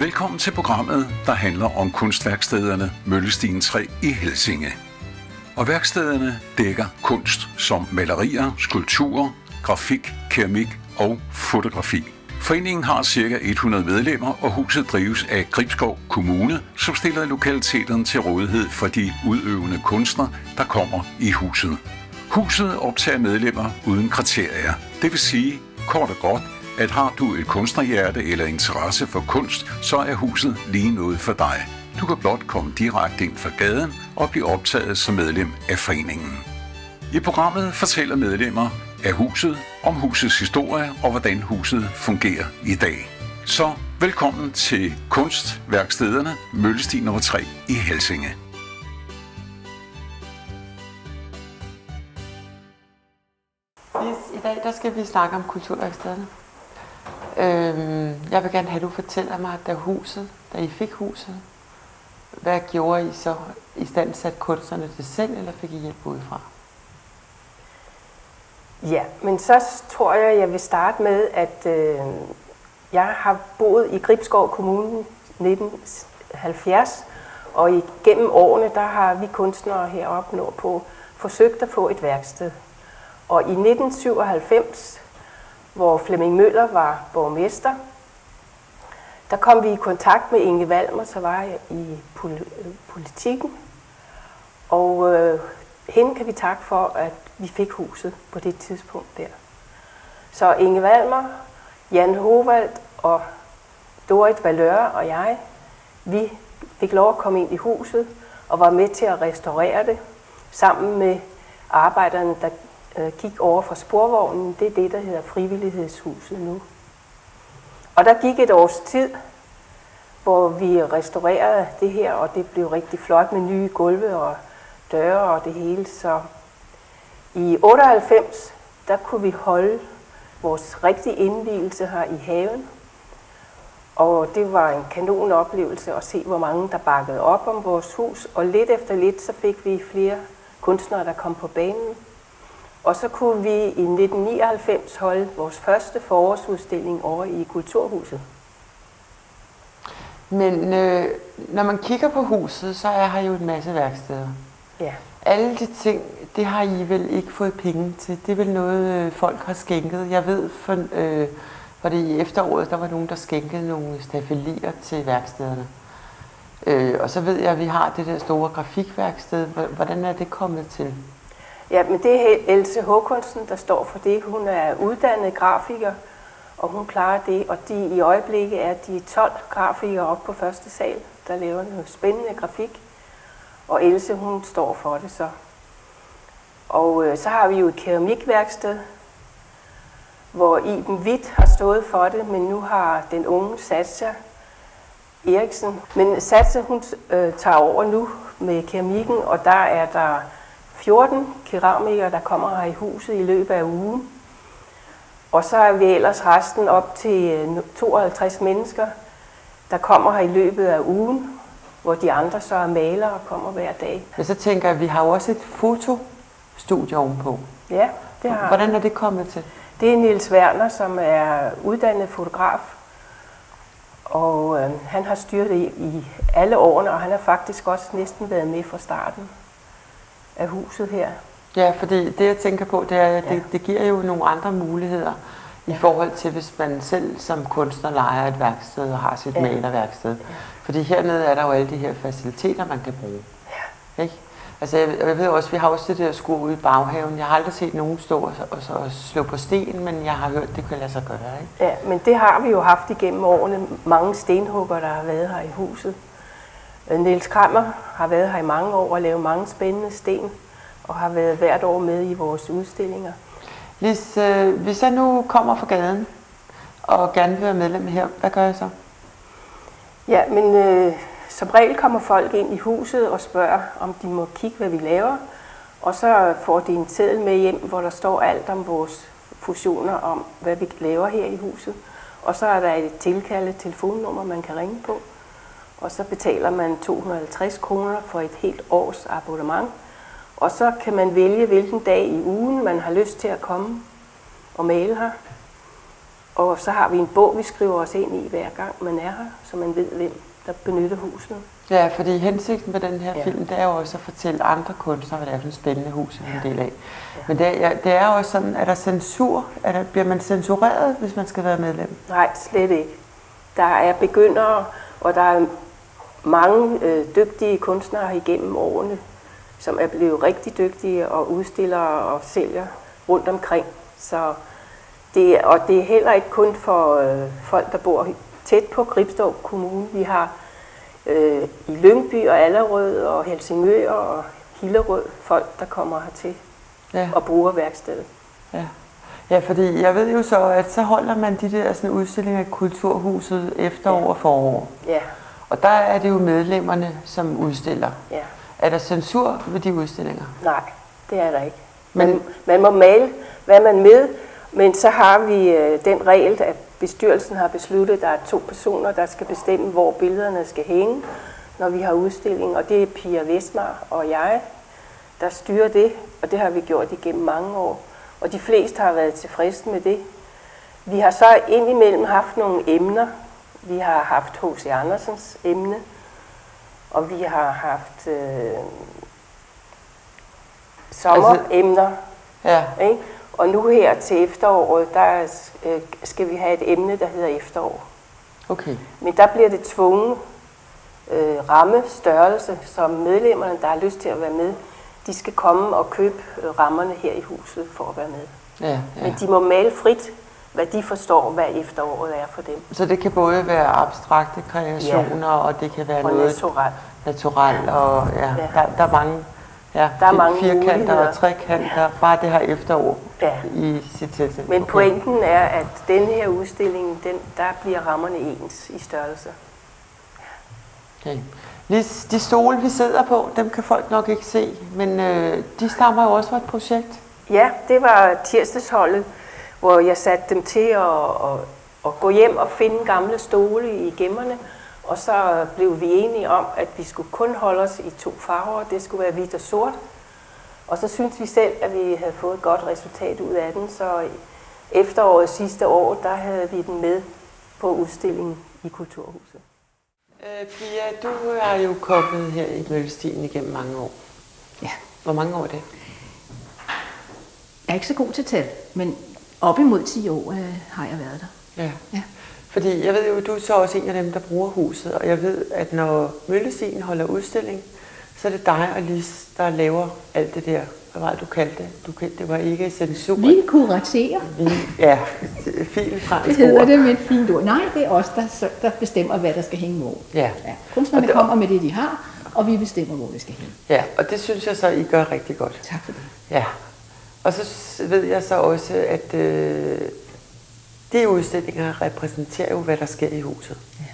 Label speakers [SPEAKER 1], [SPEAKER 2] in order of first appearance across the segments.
[SPEAKER 1] Velkommen til programmet, der handler om kunstværkstederne Møllestien 3 i Helsinge. Og værkstederne dækker kunst som malerier, skulpturer, grafik, keramik og fotografi. Foreningen har ca. 100 medlemmer, og huset drives af Gribskov Kommune, som stiller lokaliteterne til rådighed for de udøvende kunstnere, der kommer i huset. Huset optager medlemmer uden kriterier. Det vil sige, kort og godt, at har du et kunstnerhjerte eller interesse for kunst, så er huset lige noget for dig. Du kan blot komme direkte ind fra gaden og blive optaget som medlem af foreningen. I programmet fortæller medlemmer af huset om husets historie og hvordan huset fungerer i dag. Så velkommen til kunstværkstederne Møllestien 3 i Helsinge.
[SPEAKER 2] I dag skal vi snakke om kulturværkstederne. Jeg vil gerne have, at du fortæller mig, da I fik huset, hvad gjorde I så? I stand sat kunstnerne det selv, eller fik I hjælp udefra?
[SPEAKER 3] Ja, men så tror jeg vil starte med, at jeg har boet i Gribskov Kommune 1970, og igennem årene, der har vi kunstnere heroppe nordpå forsøgt at få et værksted. Og i 1997, hvor Flemming Møller var borgmester, der kom vi i kontakt med Inge Valmer, så var jeg i politikken. Og hende kan vi takke for, at vi fik huset på det tidspunkt der. Så Inge Valmer, Jan Hovald og Dorit Valør og jeg, vi fik lov at komme ind i huset og var med til at restaurere det sammen med arbejderne, der gik over fra sporvognen. Det er det, der hedder Frivillighedshuset nu. Og der gik et års tid, hvor vi restaurerede det her, og det blev rigtig flot med nye gulve og døre og det hele. Så i 98, der kunne vi holde vores rigtige indvielse her i haven. Og det var en kanon oplevelse at se, hvor mange der bakkede op om vores hus. Og lidt efter lidt, så fik vi flere kunstnere, der kom på banen. Og så kunne vi i 1999 holde vores første forårsudstilling over i Kulturhuset.
[SPEAKER 2] Men når man kigger på huset, så er her jo en masse værksteder.
[SPEAKER 3] Ja.
[SPEAKER 2] Alle de ting, det har I vel ikke fået penge til. Det er vel noget, folk har skænket. Jeg ved, for det i efteråret, der var nogen, der skænkede nogle stafelier til værkstederne. Og så ved jeg, at vi har det der store grafikværksted. Hvordan er det kommet til?
[SPEAKER 3] Ja, men det er Else Håkonsen, der står for det. Hun er uddannet grafiker, og hun klarer det. Og i øjeblikket er de 12 grafikere oppe på første sal, der laver noget spændende grafik. Og Else, hun står for det så. Og så har vi jo et keramikværksted, hvor Iben Hvidt har stået for det, men nu har den unge Satja Eriksen. Men Satja, hun tager over nu med keramikken, og der er der 14 keramikere, der kommer her i huset i løbet af ugen. Og så er vi ellers resten op til 52 mennesker, der kommer her i løbet af ugen, hvor de andre så er malere og kommer hver dag.
[SPEAKER 2] Men så tænker jeg, at vi har jo også et fotostudie ovenpå.
[SPEAKER 3] Ja, det har.
[SPEAKER 2] Hvordan er det kommet til?
[SPEAKER 3] Det er Niels Werner, som er uddannet fotograf. Og han har styret det i alle årene, og han har faktisk også næsten været med fra starten af huset her.
[SPEAKER 2] Ja, fordi det jeg tænker på, det er, at det giver jo nogle andre muligheder i forhold til, hvis man selv som kunstner lejer et værksted og har sit malerværksted. Fordi hernede er der jo alle de her faciliteter, man kan bruge. Ja. Ikke? Altså jeg ved også, vi har også det der skur ude i baghaven. Jeg har aldrig set nogen stå og slå på sten, men jeg har hørt, det kan lade sig gøre. Ikke?
[SPEAKER 3] Ja, men det har vi jo haft igennem årene. Mange stenhugger, der har været her i huset. Niels Krammer har været her i mange år og lavet mange spændende sten, og har været hvert år med i vores udstillinger.
[SPEAKER 2] Hvis jeg nu kommer fra gaden og gerne vil være medlem her, hvad gør jeg så?
[SPEAKER 3] Ja, men som regel kommer folk ind i huset og spørger, om de må kigge, hvad vi laver. Og så får de en seddel med hjem, hvor der står alt om vores fusioner, om hvad vi laver her i huset. Og så er der et tilkaldet telefonnummer, man kan ringe på. Og så betaler man 250 kroner for et helt års abonnement. Og så kan man vælge, hvilken dag i ugen man har lyst til at komme og male her. Og så har vi en bog, vi skriver os ind i hver gang man er her, så man ved, hvem der benytter husene.
[SPEAKER 2] Ja, fordi hensigten med den her film, det er jo også at fortælle andre kunstnere, hvad det er for et spændende hus, vi er en del af. Ja. Men det er også sådan, er der censur? Bliver man censureret, hvis man skal være medlem?
[SPEAKER 3] Nej, slet ikke. Der er begyndere, og der er mange dygtige kunstnere igennem årene, som er blevet rigtig dygtige og udstiller og sælger rundt omkring. Så det er heller ikke kun for folk, der bor tæt på Gribskov Kommune. Vi har i Lyngby og Allerød og Helsingør og Hillerød folk, der kommer hertil og bruger værkstedet.
[SPEAKER 2] Ja. Ja, fordi jeg ved jo så, at så holder man de der sådan udstillinger i Kulturhuset efterår og forår. Ja. Og der er det jo medlemmerne, som udstiller. Ja. Er der censur ved de udstillinger?
[SPEAKER 3] Nej, det er der ikke. Man må male, hvad man med, men så har vi den regel, at bestyrelsen har besluttet, at der er 2 personer, der skal bestemme, hvor billederne skal hænge, når vi har udstilling. Og det er Pia Vestmar og jeg, der styrer det, og det har vi gjort igennem mange år. Og de fleste har været tilfredse med det. Vi har så indimellem haft nogle emner. Vi har haft H.C. Andersens emne, og vi har haft sommeremner. Ja. Ikke? Og nu her til efteråret, der skal vi have et emne, der hedder efterår. Okay. Men der bliver det tvunget rammestørrelse, som medlemmerne, der har lyst til at være med, de skal komme og købe rammerne her i huset for at være med. Ja, ja. Men de må male frit, hvad de forstår, hvad efteråret er for dem.
[SPEAKER 2] Så det kan både være abstrakte kreationer, og det kan være og noget naturelt, og der er mange, der er mange firkanter og trekanter, bare det her efterår i sit tilsæt.
[SPEAKER 3] Men pointen er, at den her udstilling, der bliver rammerne ens i størrelse.
[SPEAKER 2] Okay. De stole, vi sidder på, dem kan folk nok ikke se, men de stammer jo også fra et projekt.
[SPEAKER 3] Ja, det var tirsdagsholdet, hvor jeg satte dem til at gå hjem og finde gamle stole i gemmerne. Og så blev vi enige om, at vi skulle kun holde os i 2 farver. Det skulle være hvidt og sort. Og så syntes vi selv, at vi havde fået et godt resultat ud af den. Så efteråret sidste år, der havde vi den med på udstillingen i Kulturhuset.
[SPEAKER 2] Pia, du er jo kommet her i Møllestien igennem mange år.
[SPEAKER 4] Ja.
[SPEAKER 2] Hvor mange år er det?
[SPEAKER 4] Jeg er ikke så god til tal, men op imod 10 år har jeg været der.
[SPEAKER 2] Ja. Ja. Fordi jeg ved jo, du er så også en af dem, der bruger huset, og jeg ved, at når Møllestien holder udstilling, så er det dig og Lis, der laver alt det der. Hvad var det, du kaldte det? Det var ikke censur.
[SPEAKER 4] Vi kuraterer.
[SPEAKER 2] Ja, fint fransk ord.
[SPEAKER 4] Det hedder det med et fint ord. Nej, det er os, der bestemmer, hvad der skal hænge hvor. Ja. Kunstnerne kommer med det, de har, og vi bestemmer, hvor det skal hænge.
[SPEAKER 2] Ja, og det synes jeg så, I gør rigtig godt.
[SPEAKER 4] Tak for det.
[SPEAKER 2] Ja, og så ved jeg så også, at de udstillinger repræsenterer jo, hvad der sker i huset. Ja.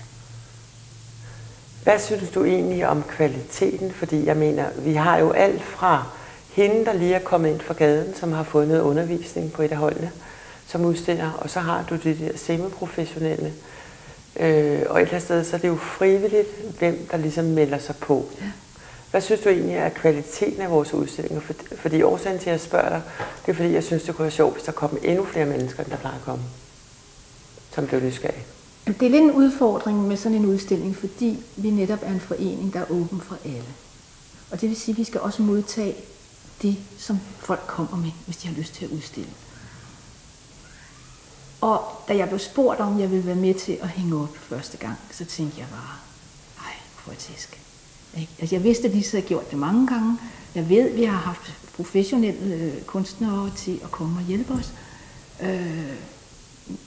[SPEAKER 2] Hvad synes du egentlig om kvaliteten? Fordi jeg mener, vi har jo alt fra hende, der lige er kommet ind fra gaden, som har fået noget undervisning på et af holdene, som udstiller, og så har du de der semiprofessionelle. Og et eller andet sted, så er det jo frivilligt, hvem der ligesom melder sig på. Ja. Hvad synes du egentlig er kvaliteten af vores udstillinger? Fordi årsagen til, at jeg spørger dig, det er fordi, jeg synes, det kunne være sjovt, hvis der kom endnu flere mennesker, end der plejer at komme, som blev nysgerrige.
[SPEAKER 4] Det er lidt en udfordring med sådan en udstilling, fordi vi netop er en forening, der er åben for alle. Og det vil sige, at vi skal også modtage det, som folk kommer med, hvis de har lyst til at udstille. Og da jeg blev spurgt om, jeg ville være med til at hænge op første gang, så tænkte jeg bare, grotesk. Altså, jeg vidste, at Lise havde gjort det mange gange. Jeg ved, at vi har haft professionelle kunstnere til at komme og hjælpe os.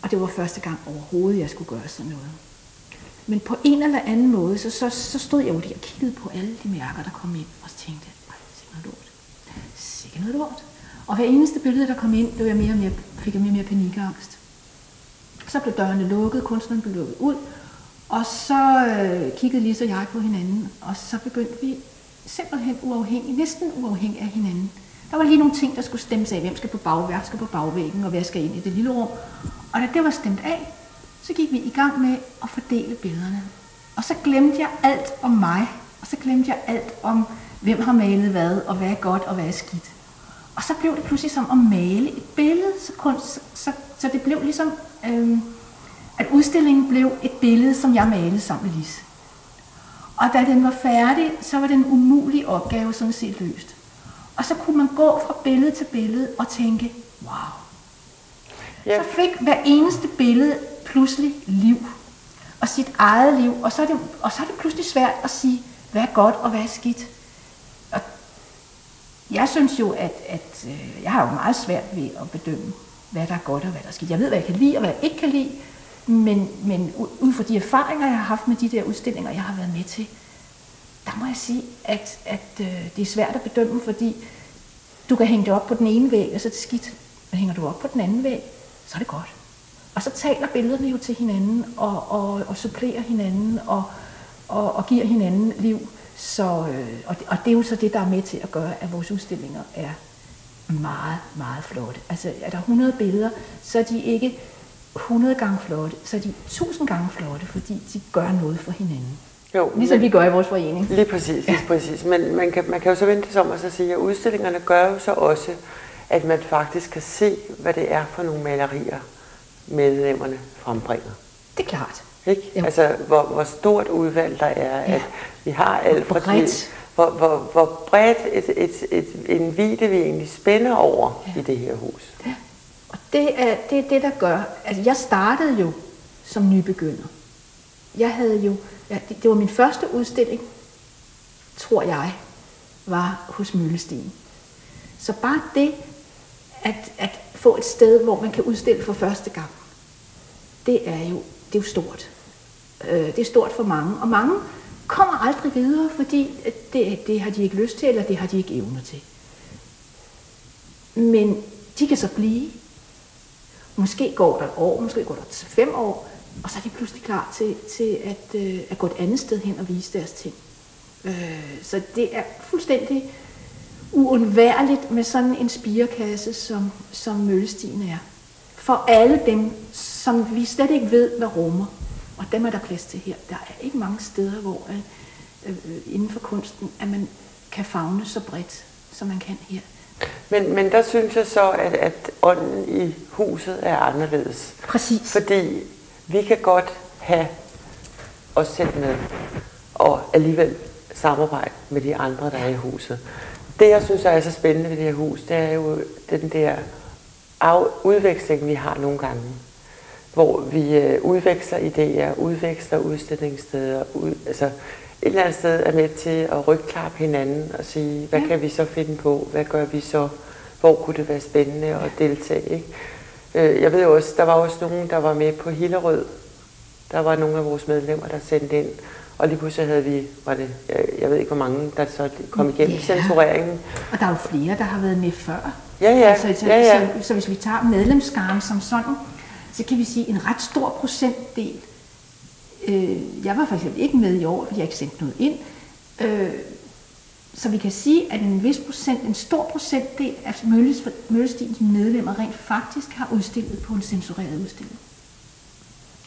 [SPEAKER 4] Og det var første gang overhovedet, jeg skulle gøre sådan noget. Men på en eller anden måde, så stod jeg jo der og kiggede på alle de mærker, der kom ind, og så tænkte jeg, sikke noget lort. Og hver eneste billede, der kom ind, fik jeg mere og mere panikangst. Så blev dørene lukket, kunstneren blev lukket ud, og så kiggede Lise og jeg på hinanden, og så begyndte vi simpelthen næsten uafhængig af hinanden. Der var lige nogle ting, der skulle stemmes af, hvem skal på bagvæggen, og hvad skal ind i det lille rum. Og da det var stemt af, så gik vi i gang med at fordele billederne. Og så glemte jeg alt om mig, og så glemte jeg alt om, hvem har malet hvad, og hvad er godt, og hvad er skidt. Og så blev det pludselig som at male et billede, så det blev ligesom at udstillingen blev et billede, som jeg malede sammen med Lis. Og da den var færdig, så var det en umulig opgave sådan set løst. Og så kunne man gå fra billede til billede og tænke, wow. Så fik hver eneste billede pludselig liv. Og sit eget liv. Og så er det pludselig svært at sige, hvad er godt og hvad er skidt. Og jeg synes jo, at jeg har jo meget svært ved at bedømme, hvad der er godt og hvad der er skidt. Jeg ved, hvad jeg kan lide og hvad jeg ikke kan lide. Men ud fra de erfaringer, jeg har haft med de der udstillinger, jeg har været med til, der må jeg sige, at det er svært at bedømme, fordi du kan hænge det op på den ene væg, og så er det skidt. Men hænger du op på den anden væg, så er det godt. Og så taler billederne jo til hinanden, og supplerer hinanden, og giver hinanden liv. Og det er jo så det, der er med til at gøre, at vores udstillinger er meget, meget flotte. Altså er der 100 billeder, så er de ikke 100 gange flotte, så er de 1000 gange flotte, fordi de gør noget for hinanden.
[SPEAKER 2] Jo,
[SPEAKER 4] ligesom vi gør i vores forening.
[SPEAKER 2] Lige præcis, lige præcis. Men man kan jo så vente sig om og så sige, at udstillingerne gør jo så også, at man faktisk kan se, hvad det er for nogle malerier, medlemmerne frembringer.
[SPEAKER 4] Det er klart.
[SPEAKER 2] Ikke? Altså, hvor stort udvalg der er, at vi har alt fra det. Hvor bredt en vide vi egentlig spænder over i det her hus.
[SPEAKER 4] Ja. Og det er det, der gør. Altså, jeg startede jo som nybegynder. Jeg havde jo, det var min første udstilling, tror jeg, var hos Møllestien. Så bare det, at få et sted, hvor man kan udstille for første gang, det er jo stort. Det er stort for mange, og mange kommer aldrig videre, fordi det har de ikke lyst til, eller det har de ikke evner til. Men de kan så blive. Måske går der et år, måske går der 5 år, og så er de pludselig klar til at gå et andet sted hen og vise deres ting. Så det er fuldstændig uundværligt med sådan en spirekasse, som Møllestien er. For alle dem, som vi slet ikke ved, hvad rummer. Og dem er der plads til her. Der er ikke mange steder, hvor inden for kunsten, at man kan favne så bredt, som man kan her.
[SPEAKER 2] Men der synes jeg så, at ånden i huset er anderledes.
[SPEAKER 4] Præcis.
[SPEAKER 2] Fordi vi kan godt have os selv med, og alligevel samarbejde med de andre, der er i huset. Det, jeg synes er så spændende ved det her hus, det er jo den der udveksling, vi har nogle gange. Hvor vi udveksler idéer, udveksler udstillingssteder, altså et eller andet sted er med til at rygklappe hinanden og sige, hvad kan vi så finde på, hvad gør vi så, hvor kunne det være spændende at deltage, ikke? Jeg ved også, der var også nogen, der var med på Hillerød. Der var nogle af vores medlemmer, der sendte ind, og lige pludselig havde vi, jeg ved ikke hvor mange, der så kom igennem censureringen.
[SPEAKER 4] Og der er jo flere, der har været med før.
[SPEAKER 2] Ja.
[SPEAKER 4] Så hvis vi tager medlemsskaren som sådan, så kan vi sige en ret stor procentdel. Jeg var for eksempel ikke med i år, fordi jeg ikke sendte noget ind. Så vi kan sige, at en stor procentdel af Møllestiens medlemmer rent faktisk har udstillet på en censureret udstilling.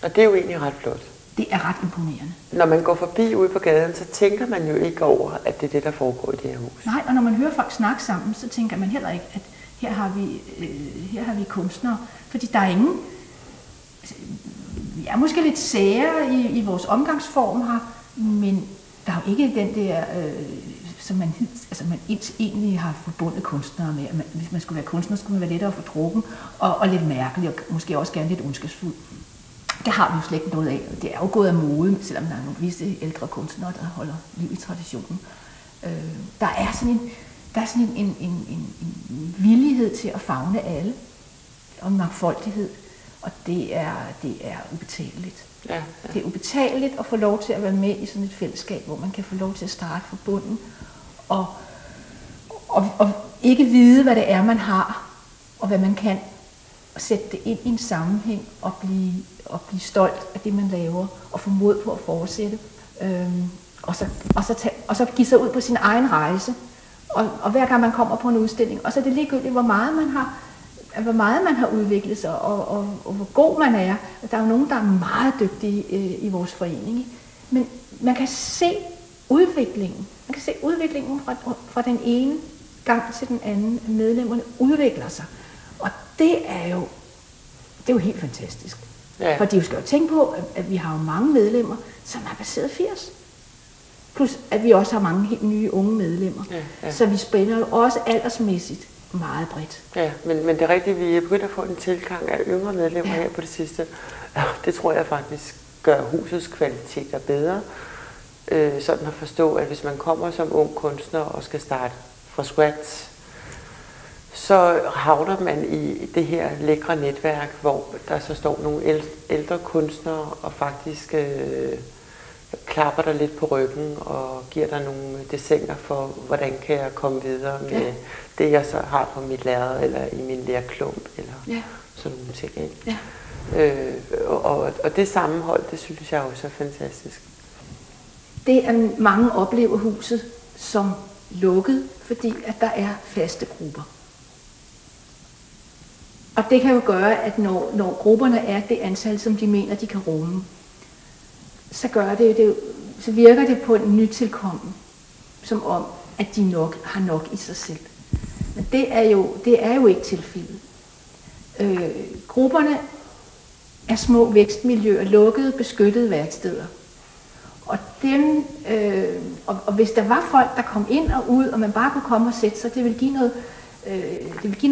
[SPEAKER 4] Og
[SPEAKER 2] det er jo egentlig ret flot.
[SPEAKER 4] Det er ret imponerende.
[SPEAKER 2] Når man går forbi ude på gaden, så tænker man jo ikke over, at det er det, der foregår i det her hus.
[SPEAKER 4] Nej, og når man hører folk snakke sammen, så tænker man heller ikke, at her har vi kunstnere. Fordi der er ingen... Vi er måske lidt sære i vores omgangsform her, men der er jo ikke den der, som man egentlig har forbundet kunstnere med. Hvis man skulle være kunstner, skulle man være lettere for drukken og lidt mærkelig, og måske også gerne lidt ondskabsfuld. Det har vi jo slet ikke noget af. Det er jo gået af mode, selvom der er nogle visse ældre kunstnere, der holder liv i traditionen. Der er sådan en villighed til at favne alle, og mangfoldighed. Og det er ubetaleligt. Ja. Det er ubetaleligt at få lov til at være med i sådan et fællesskab, hvor man kan få lov til at starte fra bunden, og ikke vide, hvad det er, man har, og hvad man kan, og sætte det ind i en sammenhæng, og blive stolt af det, man laver, og få mod på at fortsætte, og så give sig ud på sin egen rejse, og hver gang man kommer på en udstilling, og så er det ligegyldigt, hvor meget man har udviklet sig, og hvor god man er. Der er jo nogen, der er meget dygtige i vores forening. Men man kan se udviklingen. Man kan se udviklingen fra den ene gang til den anden. Medlemmerne udvikler sig. Og det er jo Det er jo helt fantastisk.
[SPEAKER 2] Ja.
[SPEAKER 4] Fordi du skal jo tænke på, at vi har jo mange medlemmer, som er baseret 80. Plus at vi også har mange helt nye unge medlemmer. Ja. Så vi spænder jo også aldersmæssigt meget bredt.
[SPEAKER 2] Ja, men det er rigtigt, vi er begyndt at få en tilgang af yngre medlemmer her på det sidste. Det tror jeg faktisk gør husets kvaliteter bedre. Sådan at forstå, at hvis man kommer som ung kunstner og skal starte fra scratch, så havner man i det her lækre netværk, hvor der så står nogle ældre kunstnere og faktisk klapper dig lidt på ryggen og giver dig nogle dessiner for, hvordan kan jeg komme videre med det, jeg så har på mit lærred eller i min lærklump eller sådan nogle ting. Ikke? Ja. Og det sammenhold, det synes jeg også er fantastisk.
[SPEAKER 4] Det er mange oplever huset som lukket, fordi at der er faste grupper. Og det kan jo gøre, at når grupperne er det antal, som de mener, de kan rumme, så virker det på en nytilkommen, som om, at de har nok i sig selv. Men det er jo ikke tilfældet. Grupperne er små vækstmiljøer, lukkede, beskyttede værksteder. Og hvis der var folk, der kom ind og ud, og man bare kunne komme og sætte sig, det ville give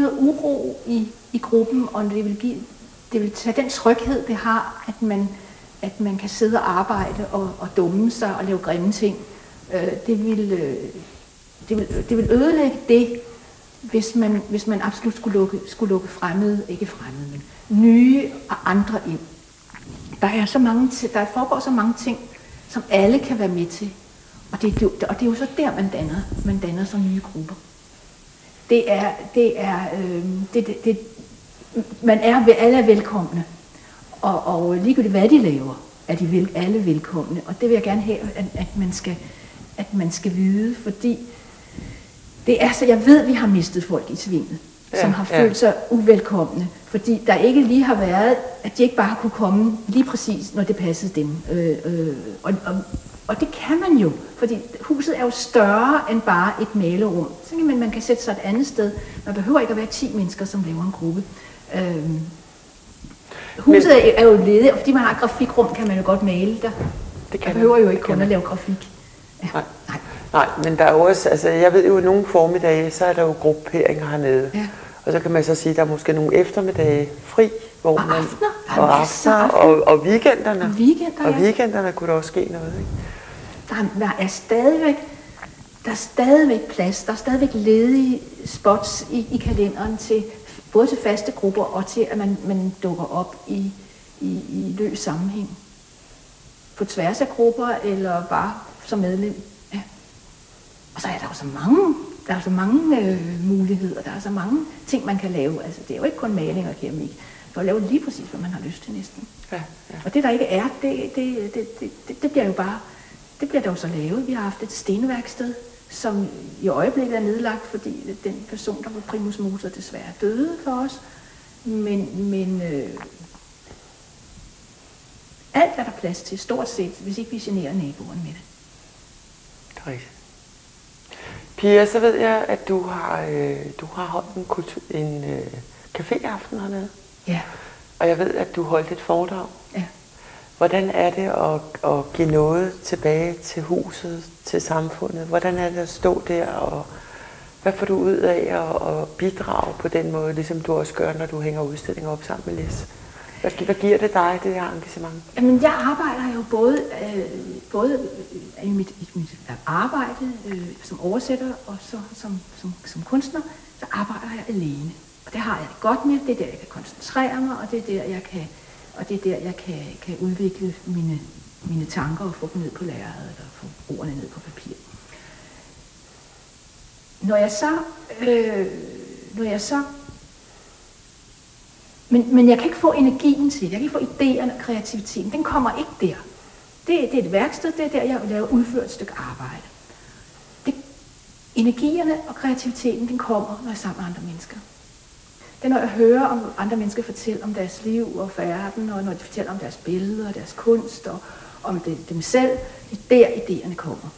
[SPEAKER 4] noget uro i gruppen, og det vil tage den tryghed, det har, at man kan sidde og arbejde og dumme sig og lave grimme ting. Det vil ødelægge det, hvis man absolut skulle lukke fremmede, ikke fremmede, men nye og andre ind. Der foregår så mange ting, som alle kan være med til. Og det er jo så der, man danner så nye grupper. Alle er velkomne. Og ligegyldigt hvad de laver, er de alle velkomne. Og det vil jeg gerne have, at man skal vide, fordi det er så, jeg ved, vi har mistet folk i svinget, som har følt sig uvelkomne, fordi der ikke lige har været, at de ikke bare kunne komme lige præcis, når det passede dem. Og det kan man jo, fordi huset er jo større end bare et malerum. Så man kan sætte sig et andet sted. Man behøver ikke at være 10 mennesker, som laver en gruppe. Huset er jo ledigt, og fordi man har et grafikrum, kan man jo godt male der. Det behøver jo ikke kun at lave grafik. Ja.
[SPEAKER 2] Nej, men der er jo også, altså jeg ved jo, at nogle formidage, så er der jo grupperinger hernede. Ja. Og så kan man så sige, at der er måske nogle eftermiddage fri, hvor
[SPEAKER 4] og
[SPEAKER 2] man...
[SPEAKER 4] Aftener.
[SPEAKER 2] Og aftener. Og weekenderne.
[SPEAKER 4] Og
[SPEAKER 2] weekenderne kunne der også ske noget, ikke?
[SPEAKER 4] Der er stadigvæk plads, der er stadigvæk ledige spots i kalenderen til både til faste grupper og til, at man dukker op i løs sammenhæng. På tværs af grupper eller bare som medlem. Ja. Og så er der jo så mange muligheder, der er så mange ting, man kan lave. Altså, det er jo ikke kun maling og keramik. Du kan lave lige præcis, hvad man har lyst til næsten. Ja. Og det, der ikke er, det bliver jo bare... Det bliver dog så lavet. Vi har haft et stenværksted, som i øjeblikket er nedlagt, fordi den person, der var primus motor, desværre døde for os. Men alt er der plads til, stort set, hvis ikke vi generer naboerne med det.
[SPEAKER 2] Det er rigtigt. Pia, så ved jeg, at du har holdt en caféaften hernede. Ja. Og jeg ved, at du holdt et foredrag. Ja. Hvordan er det at give noget tilbage til huset, til samfundet? Hvordan er det at stå der, og hvad får du ud af at bidrage på den måde, ligesom du også gør, når du hænger udstillinger op sammen med Lis? Hvad giver det dig, det her engagement?
[SPEAKER 4] Jamen, jeg arbejder jo både i mit arbejde som oversætter og så som kunstner, så arbejder jeg alene. Og det har jeg det godt med, det er der, jeg kan koncentrere mig, og det er der, jeg kan udvikle mine tanker og få dem ned på lærredet og få ordene ned på papir. Når jeg så men jeg kan ikke få energien til det, jeg kan ikke få idéerne og kreativiteten, den kommer ikke der. Det er et værksted, det er der, jeg laver udført et stykke arbejde. Energierne og kreativiteten, den kommer, når jeg er sammen med andre mennesker. Det er, når jeg hører om andre mennesker fortælle om deres liv og færden, og når de fortæller om deres billeder og deres kunst og om dem selv, det er der idéerne kommer.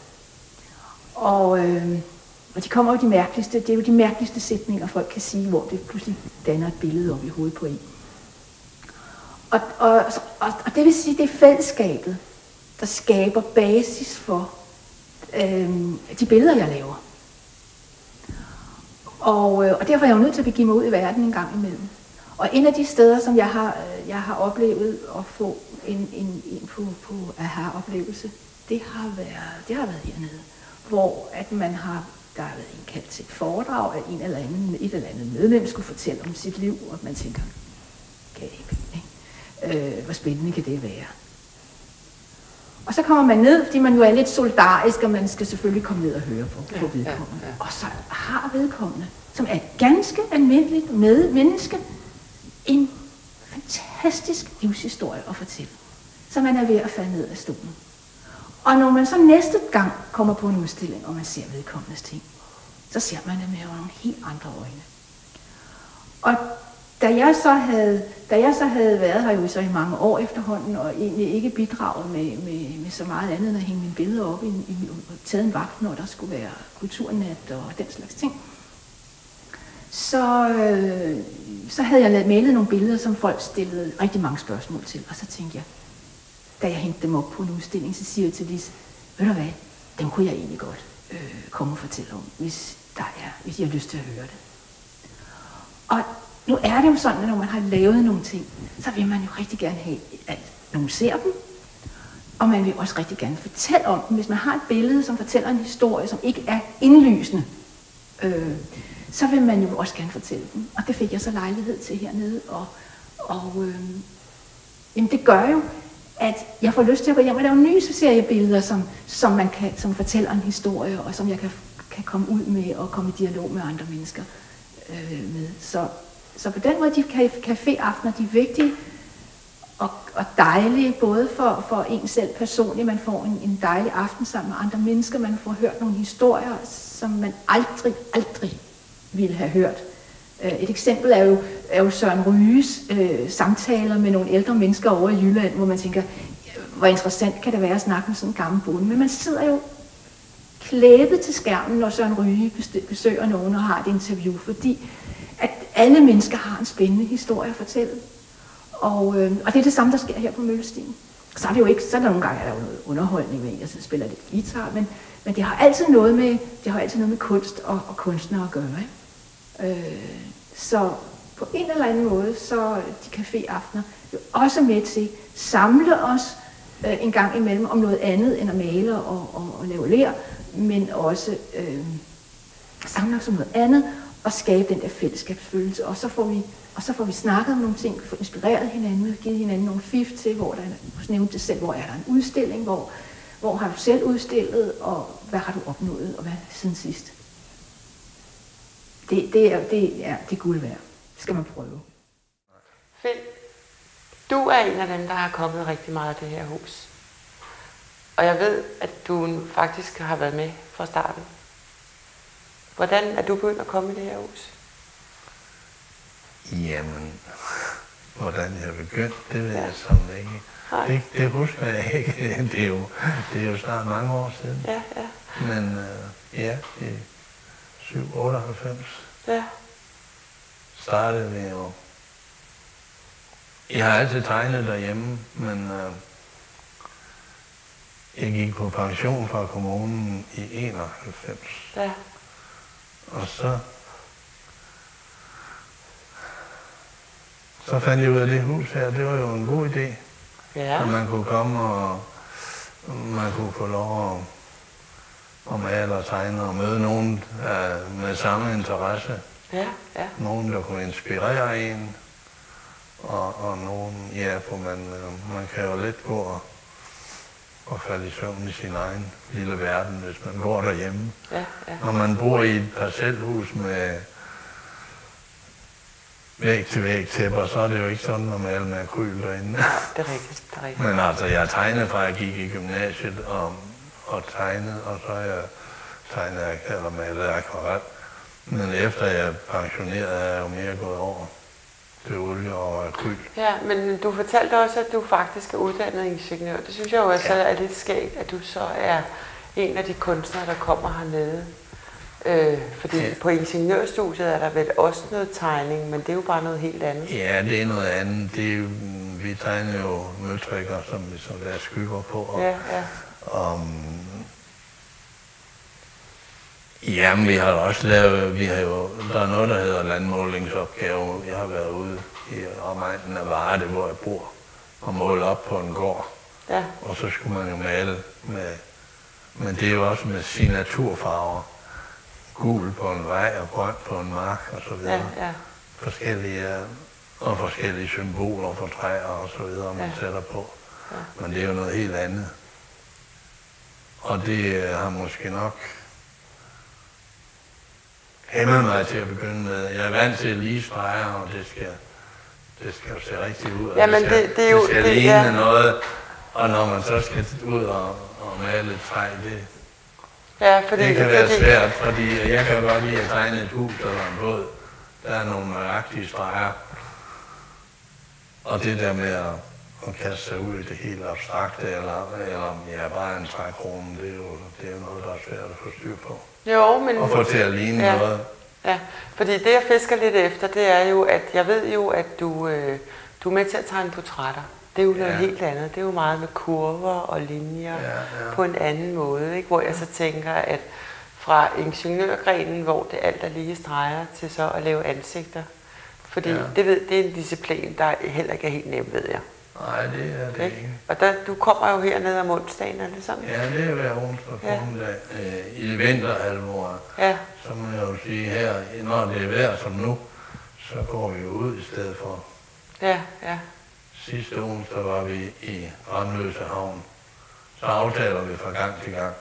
[SPEAKER 4] Og de kommer jo det er jo de mærkeligste sætninger, folk kan sige, hvor det pludselig danner et billede op i hovedet på en. Og det vil sige, det er fællesskabet, der skaber basis for de billeder, jeg laver. Og derfor er jeg jo nødt til at begive mig ud i verden en gang imellem. Og en af de steder, som jeg har oplevet at få en på aha-oplevelse, det har været hernede, hvor at der har været indkaldt til et foredrag, at et eller andet medlem skulle fortælle om sit liv, og man tænker, hvor spændende kan det være? Og så kommer man ned, fordi man jo er lidt solidarisk, og man skal selvfølgelig komme ned og høre på vedkommende. Ja. Og så har vedkommende, som er et ganske almindeligt menneske, en fantastisk livshistorie at fortælle, så man er ved at falde ned af stolen. Og når man så næste gang kommer på en udstilling, og man ser vedkommendes ting, så ser man det med nogle helt andre øjne. Og da jeg så havde været her jo så i mange år efterhånden, og egentlig ikke bidraget med så meget andet end at hænge mine billeder op og taget en vagt, når der skulle være kulturnat og den slags ting, så havde jeg malet nogle billeder, som folk stillede rigtig mange spørgsmål til. Og så tænkte jeg, da jeg hængte dem op på en udstilling, så siger jeg til Lis, ved du hvad, dem kunne jeg egentlig godt komme og fortælle om, hvis I har lyst til at høre det. Og nu er det jo sådan, at når man har lavet nogle ting, så vil man jo rigtig gerne have, at nogen ser dem, og man vil også rigtig gerne fortælle om dem. Hvis man har et billede, som fortæller en historie, som ikke er indlysende, så vil man jo også gerne fortælle dem. Og det fik jeg så lejlighed til hernede, jamen det gør jo, at jeg får lyst til at gå hjem og lave nye seriebilleder, som fortæller en historie, og som jeg kan komme ud med og komme i dialog med andre mennesker med. Så på den måde, de caféaftener, de er vigtige og dejlige, både for en selv personligt. Man får en dejlig aften sammen med andre mennesker. Man får hørt nogle historier, som man aldrig ville have hørt. Et eksempel er jo Søren Ryges samtaler med nogle ældre mennesker over i Jylland, hvor man tænker, hvor interessant kan det være at snakke med sådan en gammel bonde. Men man sidder jo klæbet til skærmen, når Søren Ryge besøger nogen og har et interview, fordi at alle mennesker har en spændende historie at fortælle. Og det er det samme, der sker her på Møllestien. Så er det jo ikke, så er der nogle gange er der jo noget underholdning ved, jeg spiller lidt guitar, men det har altid noget med kunst og kunstnere at gøre. Så på en eller anden måde, så de caféaftener jo også med til at samle os en gang imellem om noget andet end at male og lave ler, men også samle os om noget andet og skabe den der fællesskabsfølelse. Og så får vi snakket om nogle ting, få inspireret hinanden, givet hinanden nogle fif til, hvor der nævnte det selv, hvor er der en udstilling, hvor har du selv udstillet, og hvad har du opnået, og hvad siden sidst. Det er guld værd. Det skal man prøve.
[SPEAKER 2] Finn, du er en af dem, der har kommet rigtig meget af det her hus. Og jeg ved, at du faktisk har været med fra starten. Hvordan er du begyndt at komme i det her hus?
[SPEAKER 5] Jamen, hvordan jeg begyndte, det ved jeg sådan ikke. Det husker jeg ikke. Det er jo snart mange år siden. Ja. Men ja, i 98 startede vi jo. Jeg har altid tegnet derhjemme, men jeg gik på pension fra kommunen i 91. Ja. Og så fandt jeg ud af det hus her, det var jo en god idé. Ja. At man kunne komme og man kunne få lov at male og tegne og møde nogen med samme interesse. Ja. Nogen, der kunne inspirere en. Og nogen, for man kan jo let gå og falde i søvn i sin egen lille verden, hvis man går derhjemme. Ja. Når man bor i et parcelhus med væg tæpper, så er det jo ikke sådan at male med akryl derinde. Ja, det er rigtigt. Men altså, jeg tegnede fra jeg gik i gymnasiet og tegnede, og så jeg tegnede eller malede akvarel. Men efter jeg pensionerede, er jeg jo mere gået over til olie og akryl. Ja, men du fortalte også, at du faktisk er uddannet ingeniør. Det synes jeg jo også er lidt skægt, at du så er en af de kunstnere, der kommer hernede. Fordi på ingeniørstudiet er der vel også noget tegning, men det er jo bare noget helt andet. Ja, det er noget andet. Det er vi tegnede jo møtrikker, som vi så lagde skygger på. Og, jamen, vi har også lavet, der er noget, der hedder landmålingsopgave. Jeg har været ude i omegnen af Varde, hvor jeg bor, og måle op på en gård. Ja. Og så skulle man jo male med, men det er jo også med signaturfarver. Gul på en vej og grøn på en mark og så videre. Ja. Forskellige symboler for træer og så videre, man sætter på. Ja. Men det er jo noget helt andet. Og det har måske nok hæmmet mig til at begynde med. Jeg er vant til lige streger, og det skal jo se rigtigt ud. Ja, men det skal ligne noget, og når man så skal ud og male et træ, det kan være svært, fordi jeg kan jo godt lide at tegne et hus eller en båd. Der er nogle nøjagtige streger. Og det der med at kaste sig ud i det helt abstrakte, eller bare en trækrone, det er jo noget, der er svært at få styr på.
[SPEAKER 2] Jo, men...
[SPEAKER 5] Og få til at ligne noget.
[SPEAKER 2] Ja, fordi det jeg fisker lidt efter, det er jo, at jeg ved jo, at du er med til at tegne portrætter. Det er jo noget helt andet. Det er jo meget med kurver og linjer på en anden måde, ikke? Hvor jeg så tænker, at fra ingeniørgrenen, hvor det alt er lige streger, til så at lave ansigter. Fordi det er en disciplin, der heller ikke er helt nem, ved jeg.
[SPEAKER 5] Nej, det er det ikke.
[SPEAKER 2] Og du kommer jo hernede om onsdagen, er det sådan?
[SPEAKER 5] Ja, det er hver onsdag formiddag i vinterhalvåret. Ja. Så må jeg jo sige her, når det er vejr som nu, så går vi jo ud i stedet for. Ja. Sidste onsdag var vi i Ramløse Havn. Så aftaler vi fra gang til gang.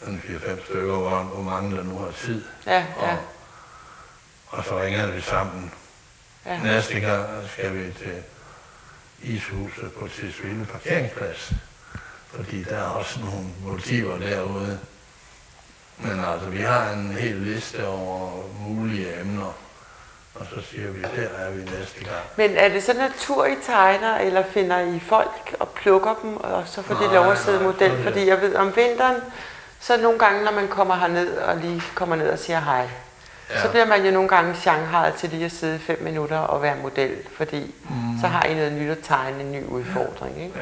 [SPEAKER 5] En 4-5 stykker, hvor mange der nu har tid. Ja. Og så ringer vi sammen. Ja. Næste gang skal vi til ishuset på Tisvilde parkeringsplads. Fordi der er også nogle motiver derude. Men altså, vi har en hel liste over mulige emner. Og så siger vi, der er vi næste gang.
[SPEAKER 2] Men er det så natur, I tegner, eller finder I folk og plukker dem, og så får de lov at sidde model? Fordi jeg ved, om vinteren, så nogle gange, når man kommer herned og lige kommer ned og siger hej, så bliver man jo nogle gange shanghajet til lige at sidde 5 minutter og være model, fordi så har I noget nyt at tegne, en ny udfordring, ikke?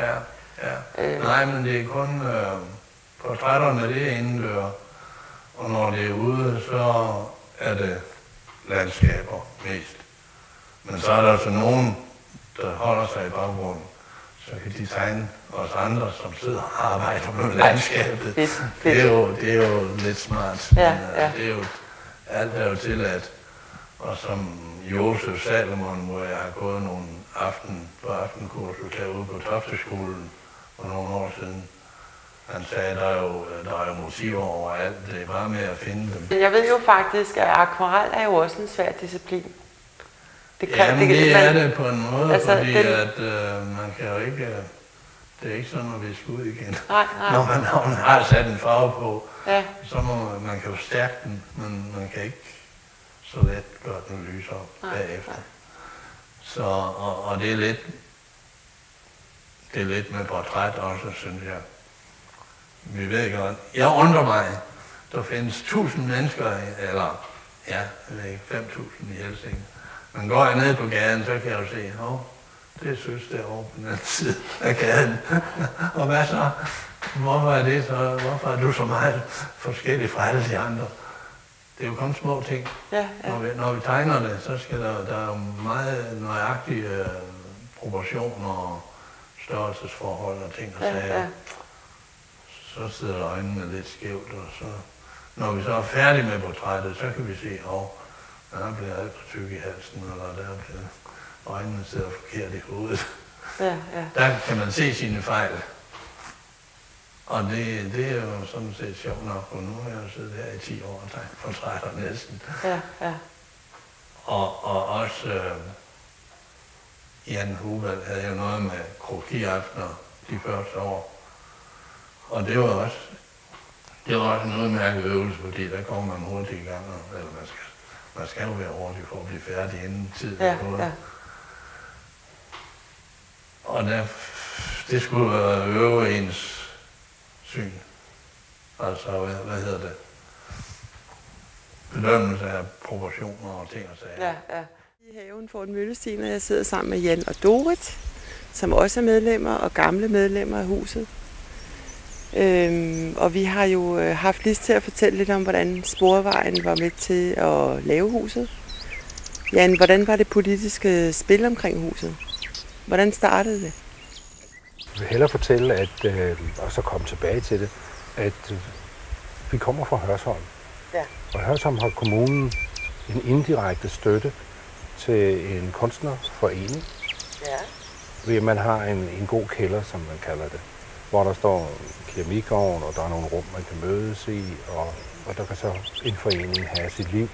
[SPEAKER 5] Ja. Nej, men det er kun portrætterne, det er indendør, og når det er ude, så er det landskaber mest. Men så er der altså nogen, der holder sig i baggrunden, så kan de tegne os andre, som sidder og arbejder med landskabet. Det er jo lidt smart. Ja. Det er jo, alt er jo tilladt. Og som Josef Salomon, hvor jeg har gået nogle aftenkursus herude på Tofteskolen for nogle år siden, han sagde, der er jo motiver overalt. Det er bare med at finde dem.
[SPEAKER 2] Jeg ved jo faktisk, at akvarel er jo også en svær disciplin.
[SPEAKER 5] Det er det på en måde, altså, fordi at man kan jo ikke... Det er ikke sådan at viske ud igen. Nej. Når man har sat en farve på, så må man kan jo stærke den, men man kan ikke så let gøre den lysere bagefter. Så, og det er lidt med portræt også, synes jeg. Vi ved ikke godt. Jeg undrer mig, der findes 1000 mennesker, eller 5.000 i Helsinge. Men går jeg ned på gaden, så kan jeg jo se, det synes det er over på den anden side af gaden. Og hvad så? Hvorfor er det så? Hvorfor er du så meget forskellig fra alle de andre? Det er jo kun små ting. Ja. Når vi tegner det, så skal der er meget nøjagtige proportioner og størrelsesforhold og ting og sager. Så sidder øjnene lidt skævt, og så, når vi så er færdige med portrættet, så kan vi se, der bliver alt for tyk i halsen, eller der bliver øjnene sidder forkert i hovedet. Ja. Der kan man se sine fejl. Og det er jo sådan set sjovt nok, og nu har jeg jo siddet her i 10 år og tegnet portrætter næsten. Ja. Og også Jan Huvald havde jo noget med krokiaftener de første år. Og det var også en udmærket øvelse, fordi der kommer man hurtigt i gang, eller man skal jo være hurtig for at blive færdig inden tid. Ja. Og det skulle øve ens syn. Altså, hvad hedder det? Bedømmelse af proportioner og ting og sager.
[SPEAKER 2] Ja. I haven får en Møllestien, og jeg sidder sammen med Jan og Dorit, som også er medlemmer og gamle medlemmer af huset. Og vi har jo haft lyst til at fortælle lidt om, hvordan Sporvejen var med til at lave huset. Jan, hvordan var det politiske spil omkring huset? Hvordan startede det?
[SPEAKER 6] Jeg vil hellere fortælle, at, og så komme tilbage til det, at vi kommer fra Hørsholm.
[SPEAKER 2] Ja.
[SPEAKER 6] Og Hørsholm har kommunen en indirekte støtte til en kunstnerforening.
[SPEAKER 2] Ja.
[SPEAKER 6] Man har en god kælder, som man kalder det, hvor der står en keramikovn, og der er nogle rum, man kan mødes i, og der kan så en forening have sit liv.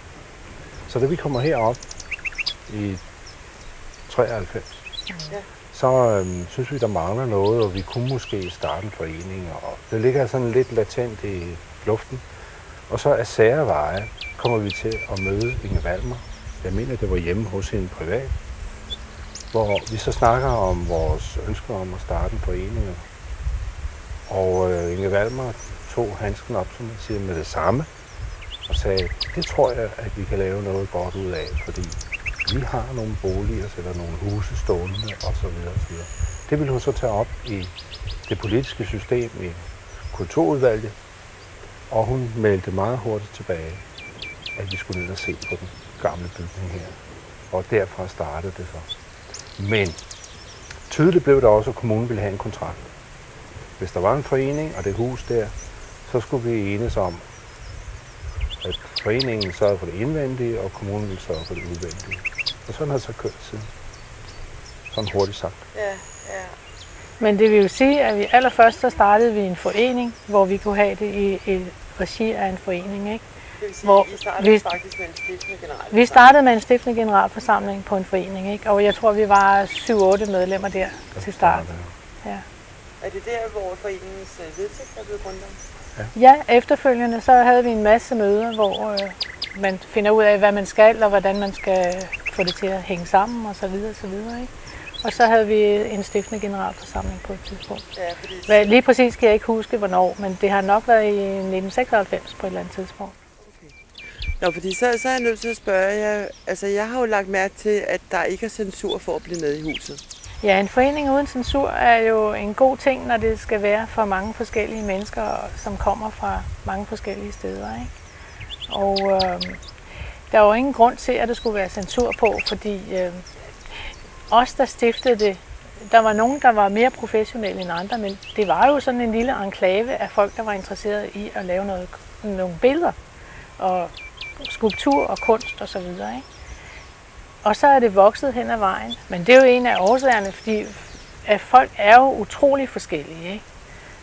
[SPEAKER 6] Så da vi kommer herop i 93, så synes vi, der mangler noget, og vi kunne måske starte en forening. Og det ligger sådan lidt latent i luften. Og så af sære veje kommer vi til at møde Inge Valmer. Jeg mener, det var hjemme hos hende privat, hvor vi så snakker om vores ønsker om at starte en forening. Og Inge Valmer tog handsken op, som man siger, med det samme, og sagde, det tror jeg, at vi kan lave noget godt ud af, fordi vi har nogle boliger, eller nogle huse stående, osv. Det ville hun så tage op i det politiske system i kulturudvalget, og hun meldte meget hurtigt tilbage, at vi skulle ned og se på den gamle bygning her. Og derfra startede det så. Men tydeligt blev det også, at kommunen ville have en kontrakt. Hvis der var en forening og det hus der, så skulle vi enes om, at foreningen sørgede for det indvendige, og kommunen ville sørge for det udvendige. Og sådan har det så kørt siden. Sådan hurtigt sagt.
[SPEAKER 2] Ja.
[SPEAKER 7] Men det vil jo sige, at vi allerførst så startede vi en forening, hvor vi kunne have det i et regi af en forening, ikke?
[SPEAKER 2] Det vil sige, hvor I startede faktisk med en stiftende generalforsamling?
[SPEAKER 7] Vi startede med en stiftende generalforsamling på en forening, ikke? Og jeg tror, vi var 7-8 medlemmer der til start. Ja.
[SPEAKER 2] Er det der, hvor foreningens vedtægt er blevet grundlagt?
[SPEAKER 7] Ja, efterfølgende så havde vi en masse møder, hvor man finder ud af, hvad man skal, og hvordan man skal få det til at hænge sammen, og så videre, og så videre, ikke? Og så havde vi en stiftende generalforsamling på et tidspunkt. Ja, lige præcis kan jeg ikke huske, hvornår, men det har nok været i 1996 på et eller andet tidspunkt.
[SPEAKER 2] Okay. Nå, fordi så er jeg nødt til at spørge jer, altså jeg har jo lagt mærke til, at der ikke er censur for at blive med i huset.
[SPEAKER 7] Ja, en forening uden censur er jo en god ting, når det skal være for mange forskellige mennesker, som kommer fra mange forskellige steder, ikke? Og der er jo ingen grund til, at der skulle være censur på, fordi os, der stiftede det, der var nogen, der var mere professionelle end andre, men det var jo sådan en lille enklave af folk, der var interesserede i at lave nogle billeder, og skulptur og kunst og så videre, ikke? Og så er det vokset hen ad vejen. Men det er jo en af årsagerne, fordi at folk er jo utrolig forskellige, ikke?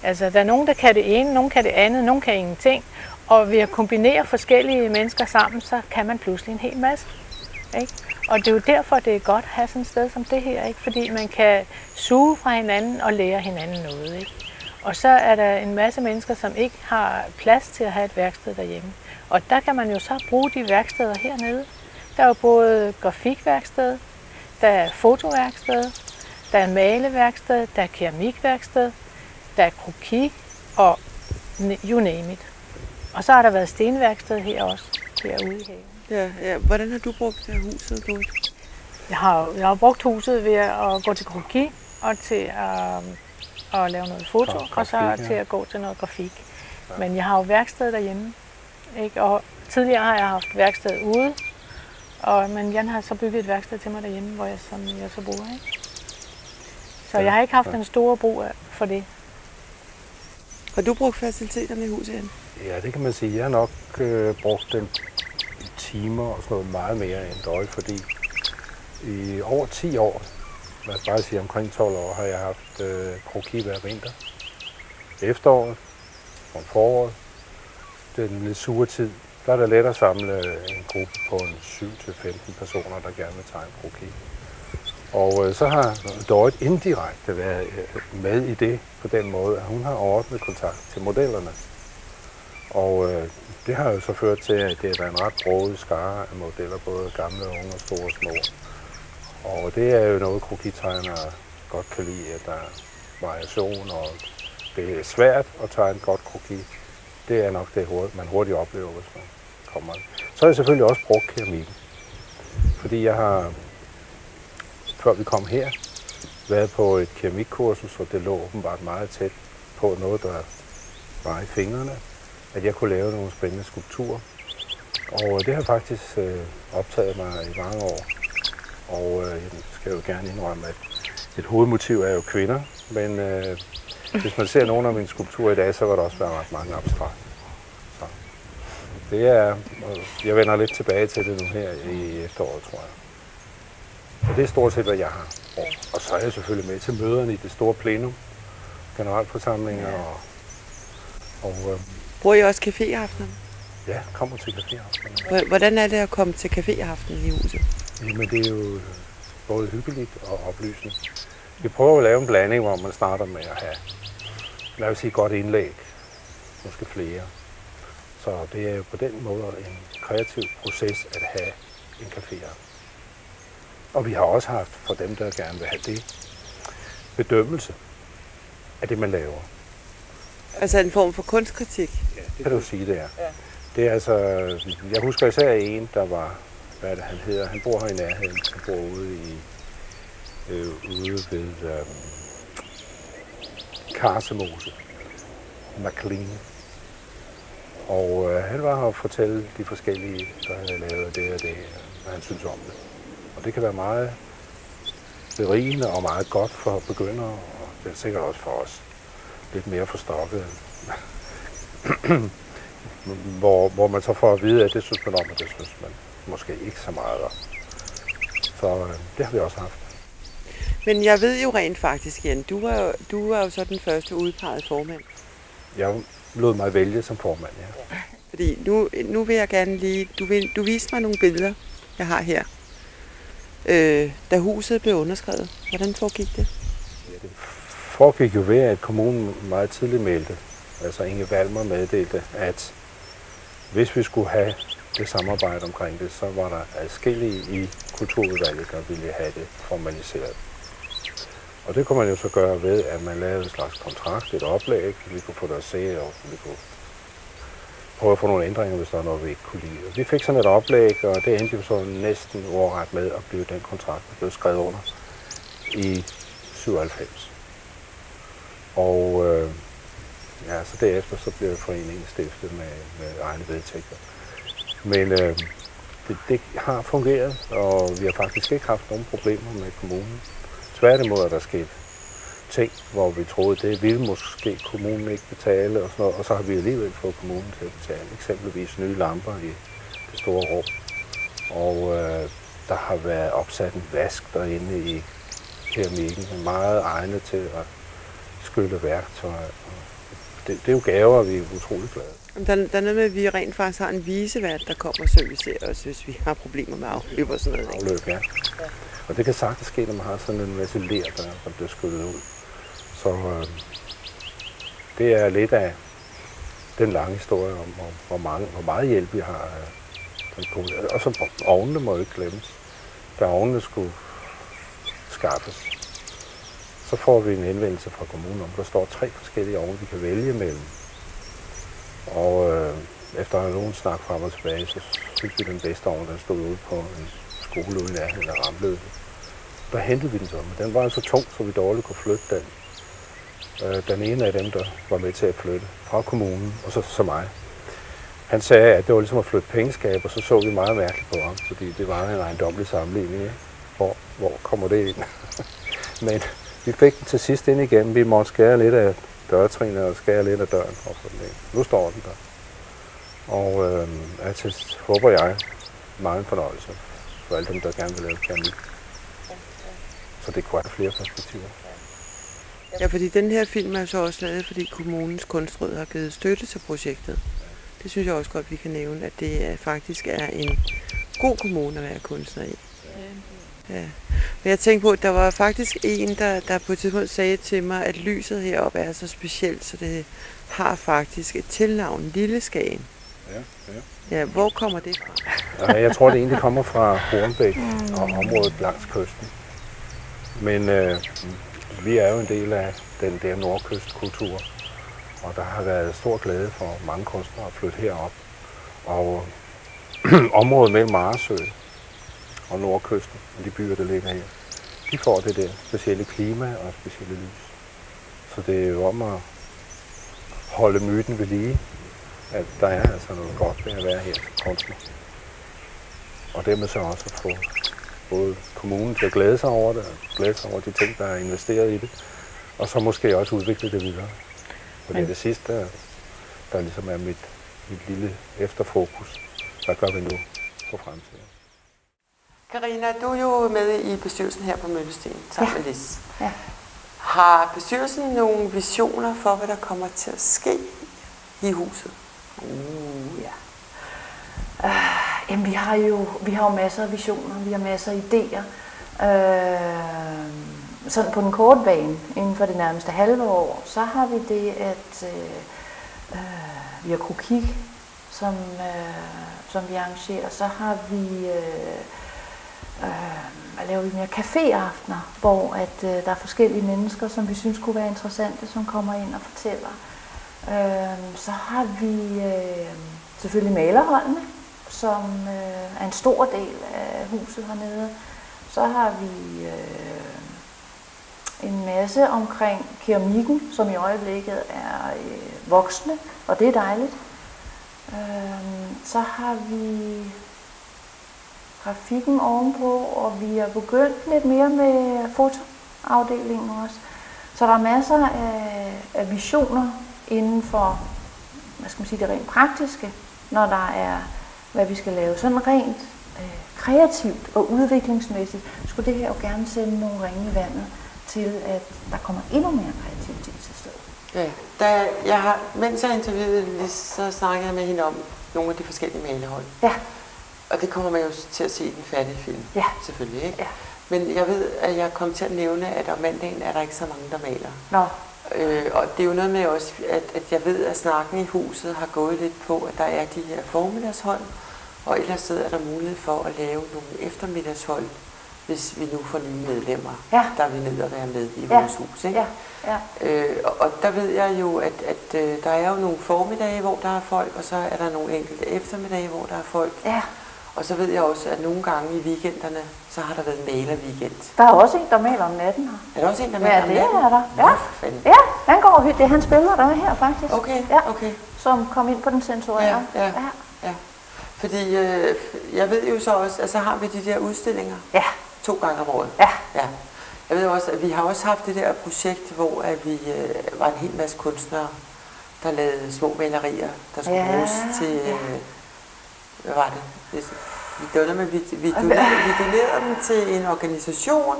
[SPEAKER 7] Altså, der er nogen, der kan det ene, nogen kan det andet, nogen kan ingenting. Og ved at kombinere forskellige mennesker sammen, så kan man pludselig en hel masse, ikke? Og det er jo derfor, det er godt at have sådan et sted som det her, ikke? Fordi man kan suge fra hinanden og lære hinanden noget, ikke? Og så er der en masse mennesker, som ikke har plads til at have et værksted derhjemme. Og der kan man jo så bruge de værksteder hernede. Der er jo både grafikværksted, der er fotoværksted, der er maleværksted, der er keramikværksted, der er kroki og you name it. Og så har der været stenværksted her også, derude i haven.
[SPEAKER 2] Ja. Hvordan har du brugt det huset, Dorit?
[SPEAKER 7] Jeg har brugt huset ved at gå til kroki og til at lave noget foto, og så til at gå til noget grafik. Men jeg har jo værksted derhjemme, ikke? Og tidligere har jeg haft værksted ude, men Jan har så bygget et værksted til mig derhjemme, hvor jeg så bruger, ikke? Så jeg har ikke haft en stor brug for det.
[SPEAKER 2] Har du brugt faciliteterne i huset, Jan?
[SPEAKER 6] Ja, det kan man sige. Jeg har nok brugt den i timer og sådan noget meget mere end døje, fordi i over 10 år, lad os bare sige omkring 12 år, har jeg haft kroki hver vinter. Efteråret og foråret, den lidt sure tid, der er det let at samle en gruppe på 7-15 personer, der gerne vil tegne kroki. Og så har Dorit indirekte været med i det på den måde, at hun har ordnet kontakt til modellerne. Og det har jo så ført til, at det er en ret broget skare af modeller, både gamle, unge og store og små. Og det er jo noget, krokitegnere godt kan lide, at der er variation, og det er svært at tegne godt kroki. Det er nok det, man hurtigt oplever, hvis man kommer. Så har jeg selvfølgelig også brugt keramikken. fordi jeg har, før vi kom her, været på et keramikkursus, og det lå åbenbart meget tæt på noget, der var i fingrene, at jeg kunne lave nogle spændende skulpturer. Og det har faktisk optaget mig i mange år. Og jeg skal jo gerne indrømme, at et hovedmotiv er jo kvinder, men hvis man ser nogle af mine skulpturer i dag, så vil der også være ret mange abstrakt. Så det er, jeg vender lidt tilbage til det nu her i efteråret, tror jeg. Og det er stort set, hvad jeg har. Og så er jeg selvfølgelig med til møderne i det store plenum, generalforsamlinger og
[SPEAKER 2] bruger I også caféaftenen?
[SPEAKER 6] Ja, kommer til caféaftenen.
[SPEAKER 2] Hvordan er det at komme til caféaftenen i huset?
[SPEAKER 6] Jamen det er jo både hyggeligt og oplysende. Vi prøver at lave en blanding, hvor man starter med at have, lad os sige, godt indlæg, måske flere. Så det er jo på den måde en kreativ proces at have en caféaften. Og vi har også haft, for dem der gerne vil have det, bedømmelse af det man laver.
[SPEAKER 2] Altså en form for kunstkritik?
[SPEAKER 6] Ja, det kan du sige, det er. Ja. Det er altså, jeg husker især en, der var, hvad er det han hedder, han bor her i nærheden, han bor ude ved Karsemose, McLean. Og han var her og fortælle de forskellige, der havde lavet det og det, hvad han synes om det. Og det kan være meget berigende og meget godt for begyndere, og det er sikkert også for os lidt mere forstokket. hvor man så får at vide, at det synes man om, og det synes man måske ikke så meget om. Så det har vi også haft.
[SPEAKER 2] Men jeg ved jo rent faktisk, Jan, du var jo så den første udpegede formand. Jeg
[SPEAKER 6] lod mig vælge som formand, ja.
[SPEAKER 2] Fordi nu vil jeg gerne lige, du viste mig nogle billeder, jeg har her. Da huset blev underskrevet, hvordan foregik det?
[SPEAKER 6] Ja, det foregik jo ved, at kommunen meget tidligt meldte, altså Inge Valmer meddelte, at hvis vi skulle have det samarbejde omkring det, så var der adskillige i kulturudvalget, der ville have det formaliseret. Og det kunne man jo så gøre ved, at man lavede en slags kontrakt, et oplæg, vi kunne få det at se, og vi kunne prøve at få nogle ændringer, hvis der var noget, vi ikke kunne lide. Og vi fik sådan et oplæg, og det endte jo så næsten ordret med at blive den kontrakt, der blev skrevet under i 97. Og ja, så derefter så blev foreningen stiftet med egne vedtægter. Men det har fungeret, og vi har faktisk ikke haft nogen problemer med kommunen. Tværtimod er der sket ting, hvor vi troede, det ville måske kommunen ikke betale, og sådan noget, og så har vi alligevel fået kommunen til at betale. Eksempelvis nye lamper i det store rum. Og der har været opsat en vask derinde i keramikken, meget egnet til at skylle værktøj. Det er jo gaver, vi er utrolig glade.
[SPEAKER 2] Der er noget med, at vi rent faktisk har en visevært, der kommer og servicerer os, hvis vi har problemer med afløb og sådan noget.
[SPEAKER 6] Afløb, ja. Og det kan sagtens ske, når man har sådan en masse ler, der bliver skyllet ud. Så det er lidt af den lange historie om, hvor meget hjælp vi har. Og så ovnene må jo ikke glemmes. Da ovnene skulle skaffes, så får vi en henvendelse fra kommunen om, der står 3 forskellige ovne, vi kan vælge mellem. Og efter nogen snak frem og tilbage, så fik vi den bedste ovn, der stod ude på en skole ude i nærheden af Ramløse. Der hentede vi den så, men den var så tung, så vi dårligt kunne flytte den. Den ene af dem, der var med til at flytte fra kommunen, og så mig. Han sagde, at det var ligesom at flytte pengeskab, og så vi meget mærkeligt på ham, fordi det var en ejendommelig sammenligning. Ja? Hvor kommer det ind? Men vi fik den til sidst ind igen. Vi måtte skære lidt af dørtrinet og skære lidt af døren for at få den ind. Nu står den der. Og håber jeg, meget fornøjelse for alle dem, der gerne vil lave keramik. Så det kunne have flere perspektiver.
[SPEAKER 2] Ja, fordi den her film er så også lavet, fordi kommunens kunstråd har givet støtte til projektet. Det synes jeg også godt, vi kan nævne, at det faktisk er en god kommune at være kunstner i. Ja. Men jeg tænkte på, at der var faktisk en, der på et tidspunkt sagde til mig, at lyset heroppe er så specielt, så det har faktisk et tilnavn, Lille Skagen. Ja, hvor kommer det fra?
[SPEAKER 6] Jeg tror, det egentlig kommer fra Hornbæk og området langs kysten. Men vi er jo en del af den der nordkystkultur, og der har været stor glæde for mange kunstnere at flytte herop. Og området mellem Maresø og nordkysten, og de byer, der ligger her, de får det der specielle klima og specielle lys. Så det er jo om at holde myten ved lige, at der er altså noget godt ved at være her som kunstner. Og dermed så også at få både kommunen til at glæde sig over det, og glæde sig over de ting, der er investeret i det, og så måske også udvikle det videre. For det er det sidste, der ligesom er mit lille efterfokus. Hvad gør vi nu for fremtiden?
[SPEAKER 2] Karina, du er jo med i bestyrelsen her på Møllestien, sammen med Lis.
[SPEAKER 4] Ja.
[SPEAKER 2] Har bestyrelsen nogle visioner for, hvad der kommer til at ske i huset?
[SPEAKER 4] Ja. Jamen, vi har jo masser af visioner, vi har masser af idéer. Sådan på den korte bane, inden for det nærmeste halve år, så har vi det, at vi har krokik, som vi arrangerer. Så har vi laver vi mere caféaftener, hvor at, der er forskellige mennesker, som vi synes kunne være interessante, som kommer ind og fortæller. Så har vi selvfølgelig malerholdene, som er en stor del af huset hernede. Så har vi en masse omkring keramikken, som i øjeblikket er voksne, og det er dejligt. Så har vi grafikken ovenpå, og vi er begyndt lidt mere med fotoafdelingen også. Så der er masser af visioner inden for, hvad skal man sige, det rent praktiske, når der er, hvad vi skal lave. Sådan rent kreativt og udviklingsmæssigt skulle det her jo gerne sende nogle ringe i vandet til, at der kommer endnu mere kreativitet til stedet.
[SPEAKER 2] Ja, mens jeg interviewede Lis, så snakkede jeg med hende om nogle af de forskellige malerhold.
[SPEAKER 4] Ja. Og
[SPEAKER 2] det kommer man jo til at se i den færdige film,
[SPEAKER 4] ja.
[SPEAKER 2] Selvfølgelig, ikke?
[SPEAKER 4] Ja.
[SPEAKER 2] Men jeg ved, at jeg kom til at nævne, at om mandagen er der ikke så mange, der maler.
[SPEAKER 4] Nå.
[SPEAKER 2] Og det er jo noget med også, at jeg ved, at snakken i huset har gået lidt på, at der er de her formiddagshold, og ellers sted er der mulighed for at lave nogle eftermiddagshold, hvis vi nu får nye medlemmer, der vil ned og være med i vores hus. Ikke?
[SPEAKER 4] Ja.
[SPEAKER 2] Og der ved jeg jo, at der er jo nogle formiddage, hvor der er folk, og så er der nogle enkelte eftermiddage, hvor der er folk.
[SPEAKER 4] Ja. Og
[SPEAKER 2] så ved jeg også, at nogle gange i weekenderne, så har der været maler-weekend.
[SPEAKER 4] Der er også en, der maler om natten her.
[SPEAKER 2] Er der også en, der maler om natten?
[SPEAKER 4] Ja, det er der. Ja, han går og det er hans billeder, der er her faktisk.
[SPEAKER 2] Okay.
[SPEAKER 4] Som kom ind på den sensorere.
[SPEAKER 2] Ja. Fordi jeg ved jo så også, at så har vi de der udstillinger 2 gange om året.
[SPEAKER 4] Ja.
[SPEAKER 2] Jeg ved også, at vi har også haft det der projekt, hvor at vi var en hel masse kunstnere, der lavede små malerier, der skulle bruges til... Hvad var det? Vi donerede dem til en organisation,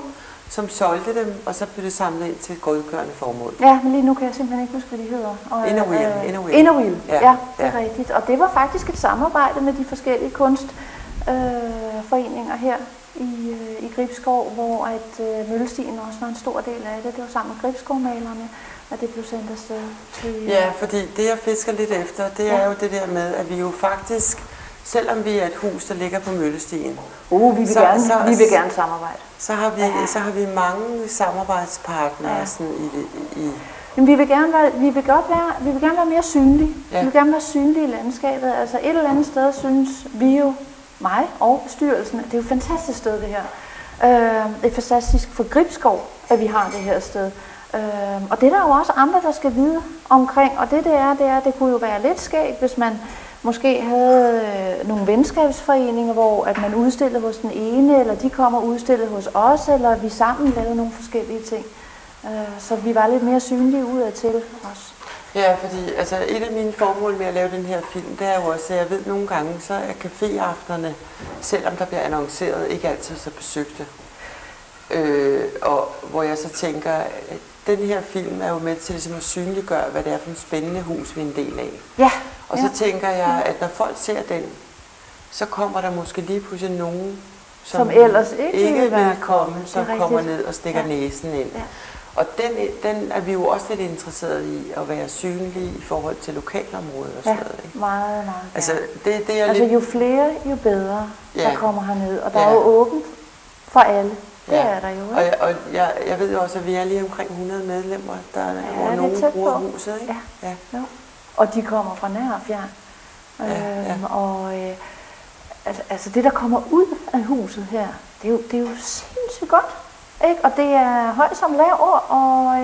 [SPEAKER 2] som solgte dem, og så blev det samlet ind til godgørende formål.
[SPEAKER 4] Ja, men lige nu kan jeg simpelthen ikke huske, hvad de hedder.
[SPEAKER 2] Inner Wheel.
[SPEAKER 4] Ja, det er rigtigt. Og det var faktisk et samarbejde med de forskellige kunstforeninger her i Gribskov, hvor at Møllestien også var en stor del af det. Det var sammen med Gribskovmalerne, at det blev sendt afsted til...
[SPEAKER 2] Ja, fordi det jeg fisker lidt efter, det er jo det der med, at vi jo faktisk... Selvom vi er et hus, der ligger på Møllestien,
[SPEAKER 4] vi vil gerne samarbejde.
[SPEAKER 2] Så har vi mange samarbejdspartnere sådan i
[SPEAKER 4] Men vi vil gerne være mere synlige. Ja. Vi vil gerne være synlige i landskabet. Altså et eller andet sted synes vi jo, mig og bestyrelsen, at det er jo et fantastisk sted det her. Det er fantastisk for Gribskov, at vi har det her sted. Og det er der jo også andre, der skal vide omkring. Og det kunne jo være lidt skægt, hvis man måske havde nogle venskabsforeninger, hvor at man udstillede hos den ene, eller de kommer og udstillede hos os, eller vi sammen lavede nogle forskellige ting. Så vi var lidt mere synlige udadtil også.
[SPEAKER 2] Ja, fordi altså, et af mine formål med at lave den her film, det er jo også, at jeg ved nogle gange, så er caféaftenerne, selvom der bliver annonceret, ikke altid så besøgte. Og hvor jeg så tænker, at den her film er jo med til ligesom at synliggøre, hvad det er for et spændende hus, vi er en del af.
[SPEAKER 4] Ja.
[SPEAKER 2] Og så tænker jeg, at når folk ser den, så kommer der måske lige pludselig nogen, som
[SPEAKER 4] ellers ikke
[SPEAKER 2] vil komme, som kommer ned og stikker næsen ind. Ja. Og den er vi jo også lidt interesseret i, at være synlige i forhold til lokalområdet og sådan noget. Ikke?
[SPEAKER 4] Meget.
[SPEAKER 2] Altså, det er
[SPEAKER 4] jo flere, jo bedre, der kommer herned. Og der er jo åbent for alle. Det er der jo.
[SPEAKER 2] Og jeg ved jo også, at vi er lige omkring 100 medlemmer, hvor nogen bruger huset. Ikke?
[SPEAKER 4] Ja. Og de kommer fra nær og fjern. altså det, der kommer ud af huset her, det er jo sindssygt godt. Ikke? Og det er højt som lav, og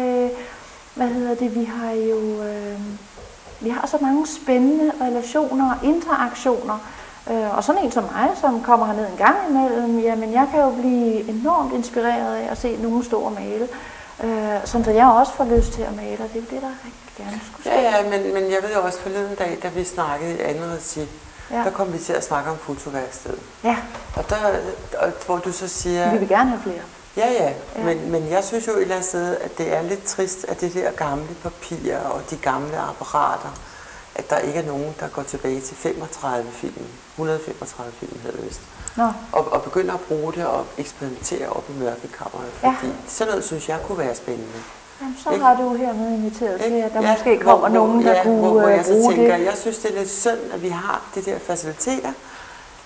[SPEAKER 4] vi har så mange spændende relationer og interaktioner. Og sådan en som mig, som kommer herned en gang imellem, jamen jeg kan jo blive enormt inspireret af at se nogen stå og male. Sådan så jeg også får lyst til at male, og det er jo det, der rigtig gerne skulle ske.
[SPEAKER 2] Ja, men jeg ved jo også forleden dag, da vi snakkede i andet regi, der kom vi til at snakke om fotoværksted.
[SPEAKER 4] Ja.
[SPEAKER 2] Og hvor du så siger...
[SPEAKER 4] Vi vil gerne have flere.
[SPEAKER 2] Ja. Men jeg synes jo et eller andet sted, at det er lidt trist, at det der gamle papir og de gamle apparater, at der ikke er nogen, der går tilbage til 135 film hedder det vist. Og begynder at bruge det og eksperimentere op i mørkekammeret, fordi sådan noget synes jeg kunne være spændende.
[SPEAKER 4] Jamen, så har du hermed inviteret til, at der måske kommer nogen, der kunne
[SPEAKER 2] hvor jeg så
[SPEAKER 4] bruge
[SPEAKER 2] tænker,
[SPEAKER 4] det.
[SPEAKER 2] Jeg synes, det er lidt synd, at vi har de der faciliteter,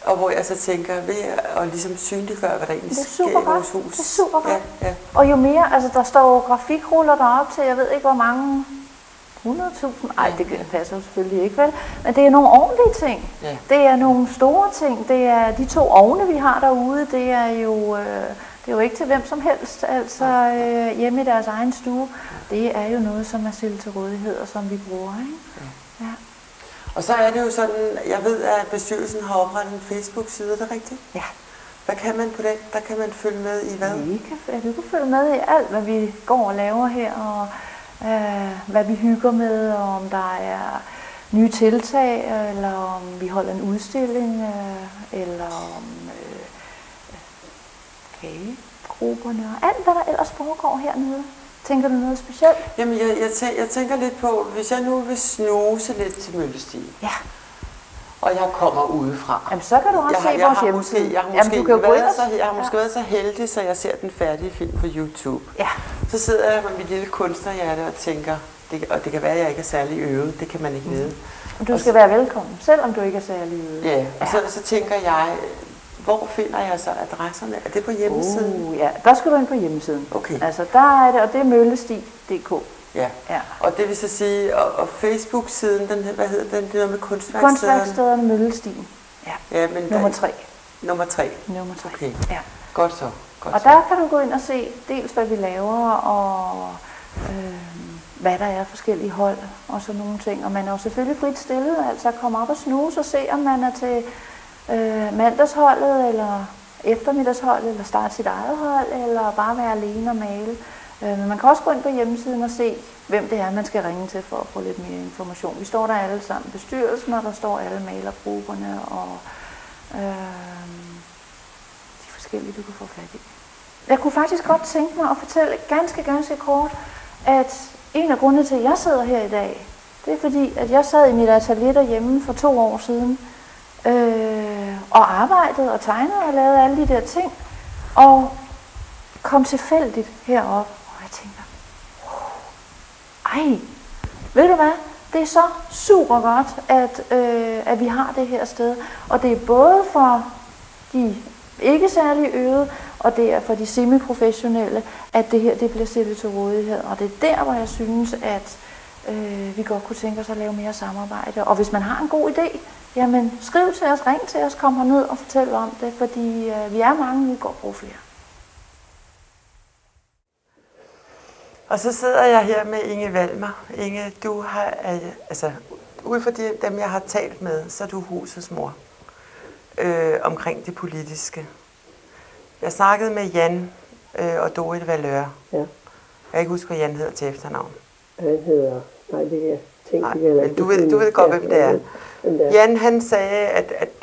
[SPEAKER 2] og hvor jeg så tænker, ved at ligesom synliggøre, hvad der egentlig sker i vores hus.
[SPEAKER 4] Det er super godt.
[SPEAKER 2] Ja.
[SPEAKER 4] Og jo mere, altså der står jo grafikruller deroppe til, jeg ved ikke hvor mange, 100.000, ej det passer jo selvfølgelig ikke, vel? Men det er nogle ordentlige ting. Ja. Det er nogle store ting. Det er de 2 ovne, vi har derude, det er jo ikke til hvem som helst, altså hjemme i deres egen stue. Det er jo noget, som er stillet til rådighed, og som vi bruger, ikke? Ja.
[SPEAKER 2] Og så er det jo sådan, jeg ved, at bestyrelsen har oprettet en Facebook-side, er det rigtigt?
[SPEAKER 4] Ja.
[SPEAKER 2] Hvad kan man på den? Der kan man følge med i hvad?
[SPEAKER 4] Du kan følge med i alt, hvad vi går og laver her, og hvad vi hygger med, og om der er nye tiltag, eller om vi holder en udstilling, eller om kagegrupperne, og alt, hvad der ellers foregår hernede. Tænker du noget specielt?
[SPEAKER 2] Jamen, jeg tænker lidt på, hvis jeg nu vil snuse lidt til Møllestien.
[SPEAKER 4] Ja.
[SPEAKER 2] Og jeg kommer udefra.
[SPEAKER 4] Jamen, så kan du også se vores hjemmeside.
[SPEAKER 2] Jeg har måske været så heldig, så jeg ser den færdige film på YouTube.
[SPEAKER 4] Ja.
[SPEAKER 2] Så sidder jeg med mit lille kunstnerhjerte og tænker, og det kan være, at jeg ikke er særlig øvet, det kan man ikke vide.
[SPEAKER 4] Du skal være velkommen, selvom du ikke er særlig øvet.
[SPEAKER 2] Ja, og så tænker jeg, hvor finder jeg så adresserne? Er det på hjemmesiden?
[SPEAKER 4] Ja, der skal du ind på hjemmesiden.
[SPEAKER 2] Okay.
[SPEAKER 4] Altså, der er det, og det er møllesti.dk.
[SPEAKER 2] Ja, og det vil så sige, og Facebook-siden, hvad hedder den? Det er noget med kunstværkstederne?
[SPEAKER 4] Kunstværkstederne Møllestien.
[SPEAKER 2] Ja, men
[SPEAKER 4] nummer 3.
[SPEAKER 2] Nummer 3?
[SPEAKER 4] Nummer 3,
[SPEAKER 2] okay.
[SPEAKER 4] Ja.
[SPEAKER 2] Godt så.
[SPEAKER 4] Og der kan du gå ind og se dels, hvad vi laver, og hvad der er af forskellige hold, og sådan nogle ting. Og man er jo selvfølgelig frit stillet, altså at komme op og snuse og se, om man er til mandagsholdet, eller eftermiddagsholdet, eller starte sit eget hold, eller bare være alene og male. Men man kan også gå ind på hjemmesiden og se, hvem det er, man skal ringe til for at få lidt mere information. Vi står der alle sammen, bestyrelsen, og der står alle malergrupperne, og de forskellige, du kan få fat i. Jeg kunne faktisk godt tænke mig at fortælle ganske kort, at en af grundene til, at jeg sidder her i dag, det er fordi, at jeg sad i mit atelier derhjemme for 2 år siden, og arbejdede og tegnede og lavede alle de der ting, og kom tilfældigt herop, og jeg tænkte, ved du hvad, det er så super godt, at vi har det her sted, og det er både for de ikke særlig øvede, og det er for de semiprofessionelle, at det her det bliver stillet til rådighed, og det er der, hvor jeg synes, at vi godt kunne tænke os at lave mere samarbejde, og hvis man har en god idé, jamen skriv til os, ring til os, kom herned og fortæl om det, fordi vi er mange, vi går bruge flere.
[SPEAKER 2] Og så sidder jeg her med Inge Valmer. Inge, du har, altså ud fra dem, jeg har talt med, så er du husets mor omkring det politiske. Jeg snakkede med Jan og Dorit Valør. Ja. Jeg kan ikke huske, hvad Jan hedder til efternavn.
[SPEAKER 8] Han hedder... Nej, det kan jeg tænke.
[SPEAKER 2] Nej, men du ved godt, hvem det er. Jan, han sagde, at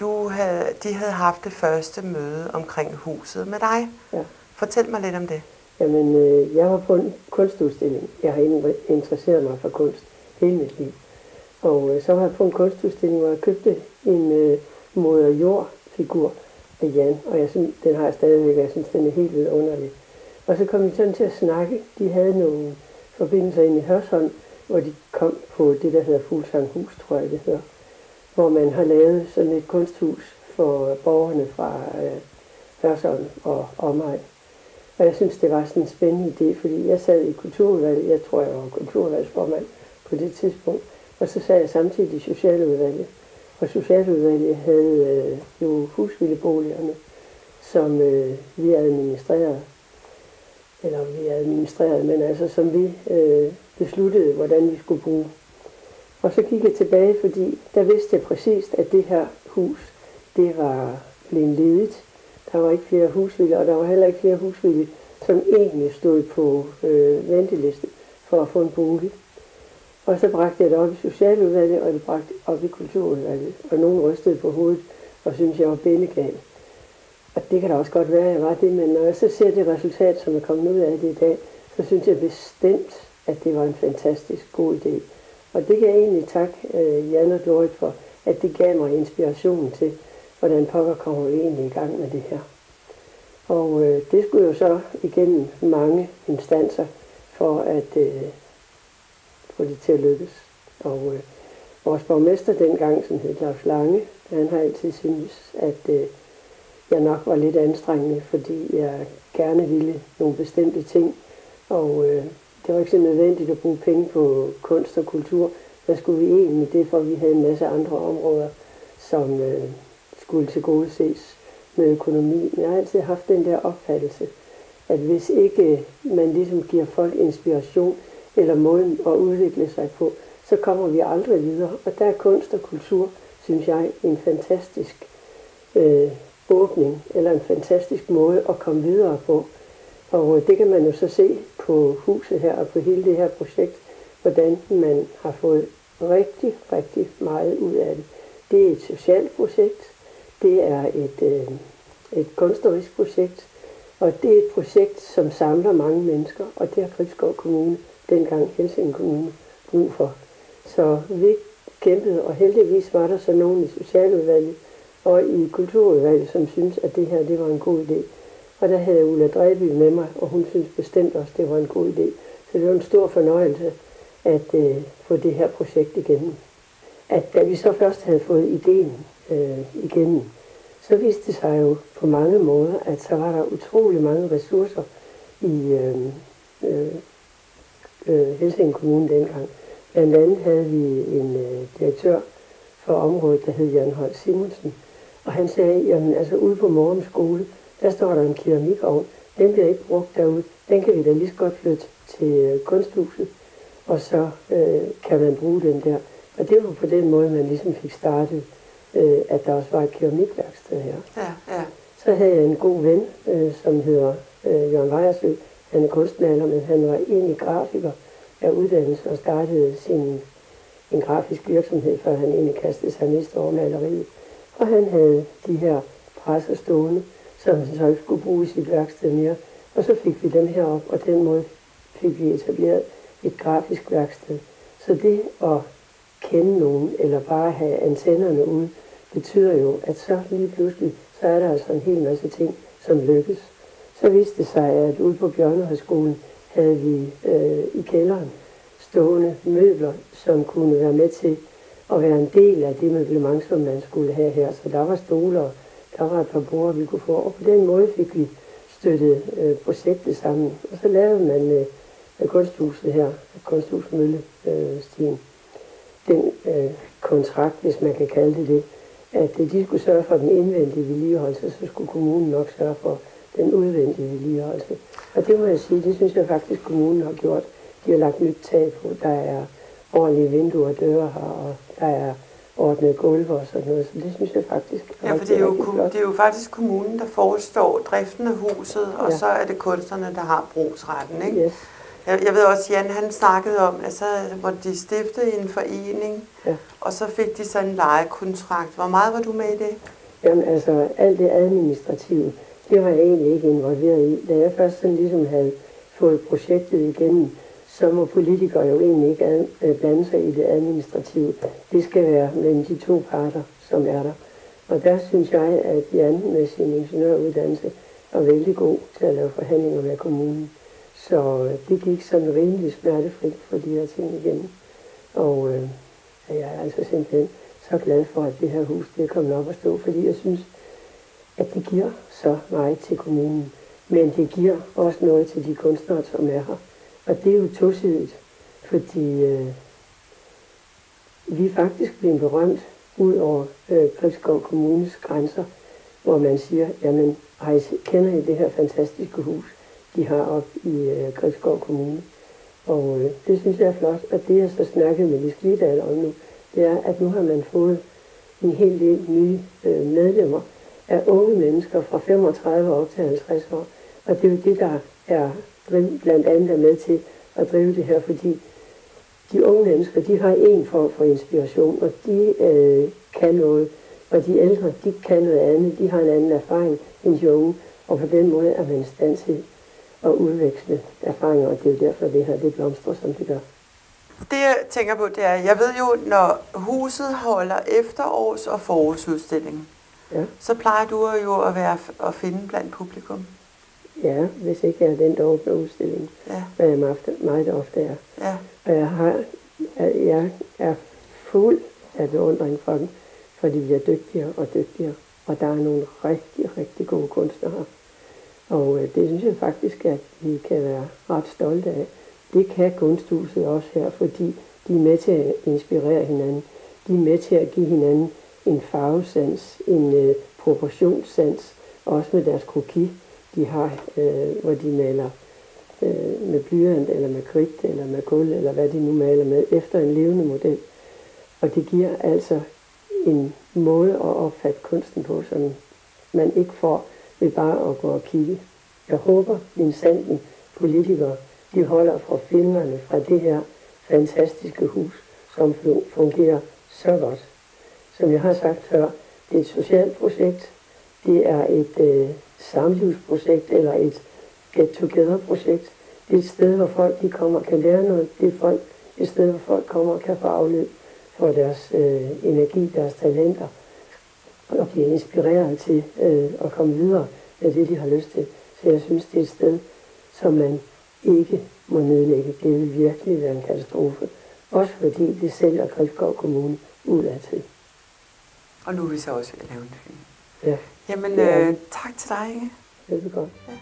[SPEAKER 2] de havde haft det første møde omkring huset med dig. Ja. Fortæl mig lidt om det.
[SPEAKER 8] Jamen, jeg var på en kunstudstilling. Jeg har interesseret mig for kunst hele mit liv. Og så var jeg på en kunstudstilling, hvor jeg købte en moder jord-figur af Jan. Og den har jeg stadigvæk, og jeg synes, den er helt vidunderlig. Og så kom vi sådan til at snakke. De havde nogle forbindelser inde i Hørsholm, hvor de kom på det, der hedder Fuglsanghus, tror jeg det hedder. Hvor man har lavet sådan et kunsthus for borgerne fra Hørsholm og omegn. Og jeg synes, det var sådan en spændende idé, fordi jeg sad i kulturudvalget, jeg var kulturudvalgsformand på det tidspunkt, og så sad jeg samtidig i socialudvalget. Og Socialudvalget havde jo husvildeboligerne, som vi administrerede. Eller vi administrerede, men altså som vi besluttede, hvordan vi skulle bruge. Og så gik jeg tilbage, fordi der vidste jeg præcist, at det her hus, det var blevet ledigt. Der var ikke flere husvilde, og der var heller ikke flere husvilde, som egentlig stod på venteliste for at få en bolig. Og så bragte jeg det op i Socialudvalget, og det bragte op i Kulturudvalget. Og nogen rystede på hovedet og syntes, jeg var bændegal. Og det kan da også godt være, at jeg var det, men når jeg så ser det resultat, som er kommet ud af det i dag, så synes jeg bestemt, at det var en fantastisk god idé. Og det kan jeg egentlig takke Jan og Dorit for, at det gav mig inspiration til, hvordan pokker kommer vi egentlig i gang med det her. Og det skulle jo så igennem mange instanser for at få det til at lykkes. Og vores borgmester dengang, som hed Claus Lange, han har altid syntes, at jeg nok var lidt anstrengende, fordi jeg gerne ville nogle bestemte ting. Og det var ikke så nødvendigt at bruge penge på kunst og kultur. Der skulle vi egentlig det, for vi havde en masse andre områder, som skulle tilgodeses med økonomi. Men jeg har altid haft den der opfattelse, at hvis ikke man ligesom giver folk inspiration eller måden at udvikle sig på, så kommer vi aldrig videre. Og der er kunst og kultur, synes jeg, en fantastisk åbning, eller en fantastisk måde at komme videre på. Og det kan man jo så se på huset her og på hele det her projekt, hvordan man har fået rigtig, rigtig meget ud af det. Det er et socialt projekt, det er et kunstnerisk projekt, og det er et projekt, som samler mange mennesker, og det har Gribskov Kommune, dengang Helsinge Kommune, brug for. Så vi kæmpede, og heldigvis var der så nogen i Socialudvalget og i Kulturudvalget, som syntes, at det her det var en god idé. Og der havde Ulla Dræby med mig, og hun syntes bestemt også, det var en god idé. Så det var en stor fornøjelse at få det her projekt igennem. At da vi så først havde fået ideen igennem, så viste det sig jo på mange måder, at så var der utrolig mange ressourcer i Helsinge Kommune dengang. Blandt andet havde vi en direktør for området, der hed Jan Holt Simonsen, og han sagde, jamen altså ude på Morum Skole, der står der en keramikovn, den bliver ikke brugt derude, den kan vi da lige så godt flytte til kunsthuset, og så kan man bruge den der. Og det var på den måde, man ligesom fik startet, at der også var et keramikværksted her.
[SPEAKER 2] Ja, ja.
[SPEAKER 8] Så havde jeg en god ven, som hedder Jørgen Vejersø. Han er kunstmaler, men han var egentlig grafiker af uddannelse og startede en grafisk virksomhed, før han egentlig kastede sig næste over maleriet. Og han havde de her presser stående, som han så ikke skulle bruge i sit værksted mere. Og så fik vi dem herop, og den måde fik vi etableret et grafisk værksted. Så det at kende nogen, eller bare have antennerne ude, betyder jo, at så lige pludselig, så er der altså en hel masse ting, som lykkes. Så viste det sig, at ude på Bjørnehøjskolen havde vi i kælderen stående møbler, som kunne være med til at være en del af det møblement, som man skulle have her. Så der var stoler, der var et par borde, vi kunne få, og på den måde fik vi støttet projektet sammen. Og så lavede man kunsthuset her, Kunsthusmøllestien, den kontrakt, hvis man kan kalde det, at de skulle sørge for den indvendige vedligeholdelse, så skulle kommunen nok sørge for den udvendige vedligeholdelse. Og det må jeg sige, det synes jeg faktisk, kommunen har gjort. De har lagt nyt tag på, der er ordentlige vinduer og døre her, og der er ordnet gulve og sådan noget, så det synes jeg faktisk er
[SPEAKER 2] ja, for det er jo faktisk kommunen, der forestår driften af huset, og så er det kunstnerne, der har brugsretten, ikke?
[SPEAKER 8] Yes.
[SPEAKER 2] Jeg ved også, Jan han snakkede om, at så hvor de stiftede en forening, og så fik de så en lejekontrakt. Hvor meget var du med i det?
[SPEAKER 8] Jamen altså, alt det administrative, det var jeg egentlig ikke involveret i. Da jeg først sådan ligesom havde fået projektet igennem, så må politikere jo egentlig ikke blande sig i det administrative. Det skal være mellem de to parter, som er der. Og der synes jeg, at Jan med sin ingeniøruddannelse er vældig god til at lave forhandlinger med kommunen. Så det gik sådan rimelig smertefrit for de her ting igennem. Og jeg er altså simpelthen så glad for, at det her hus det er kommet op at stå, fordi jeg synes, at det giver så meget til kommunen. Men det giver også noget til de kunstnere, som er her. Og det er jo tosidigt, fordi vi er faktisk blevet berømt ud over Gribskov Kommunes grænser, hvor man siger, jamen, kender I det her fantastiske hus, de har op i Gribskov Kommune? Og det synes jeg er flot, og det jeg så snakkede med Lis Glidal om nu, det er, at nu har man fået en hel del nye medlemmer af unge mennesker fra 35 år til 50 år. Og det er jo det, der er blandt andet med til at drive det her, fordi de unge mennesker, de har en form for inspiration, og de kan noget, og de ældre, de kan noget andet, de har en anden erfaring end de unge, og på den måde er man i stand til at udveksle erfaringer, og det er jo derfor, det her det blomstrer, som det gør.
[SPEAKER 2] Det jeg tænker på, det er, jeg ved jo, når huset holder efterårs- og forårsudstilling, ja, så plejer du jo at finde blandt publikum.
[SPEAKER 8] Ja, hvis ikke jeg er den, der åbner udstillingen, ja, hvad jeg meget ofte er. Ja. Og jeg er fuld af beundring for dem, for de bliver dygtigere og dygtigere, og der er nogle rigtig, rigtig gode kunstnere her. Og det synes jeg faktisk, at vi kan være ret stolte af. Det kan Kunsthuset også her, fordi de er med til at inspirere hinanden. De er med til at give hinanden en farvesans, en proportionssans, også med deres kroki, de har, hvor de maler med blyant, eller med kridt, eller med kul, eller hvad de nu maler med, efter en levende model. Og det giver altså en måde at opfatte kunsten på, som man ikke får ved bare at gå og kigge. Jeg håber, mine sanden politikere, de holder fra filmerne fra det her fantastiske hus, som fungerer så godt. Som jeg har sagt før, det er et socialt projekt, det er et samlivsprojekt eller et get-together-projekt. Det er et sted, hvor folk de kommer og kan lære noget. Det er et sted, hvor folk kommer og kan få afløb for deres energi, deres talenter, og blive inspireret til at komme videre med det, de har lyst til. Så jeg synes, det er et sted, som man ikke må nedlægge. Det vil virkelig være en katastrofe. Også fordi det sælger Gribskov Kommune udadtil.
[SPEAKER 2] Og nu er vi så også ved at lave en film.
[SPEAKER 8] Ja.
[SPEAKER 2] Jamen, tak til dig, Inge.
[SPEAKER 8] Det er godt.
[SPEAKER 2] Ja.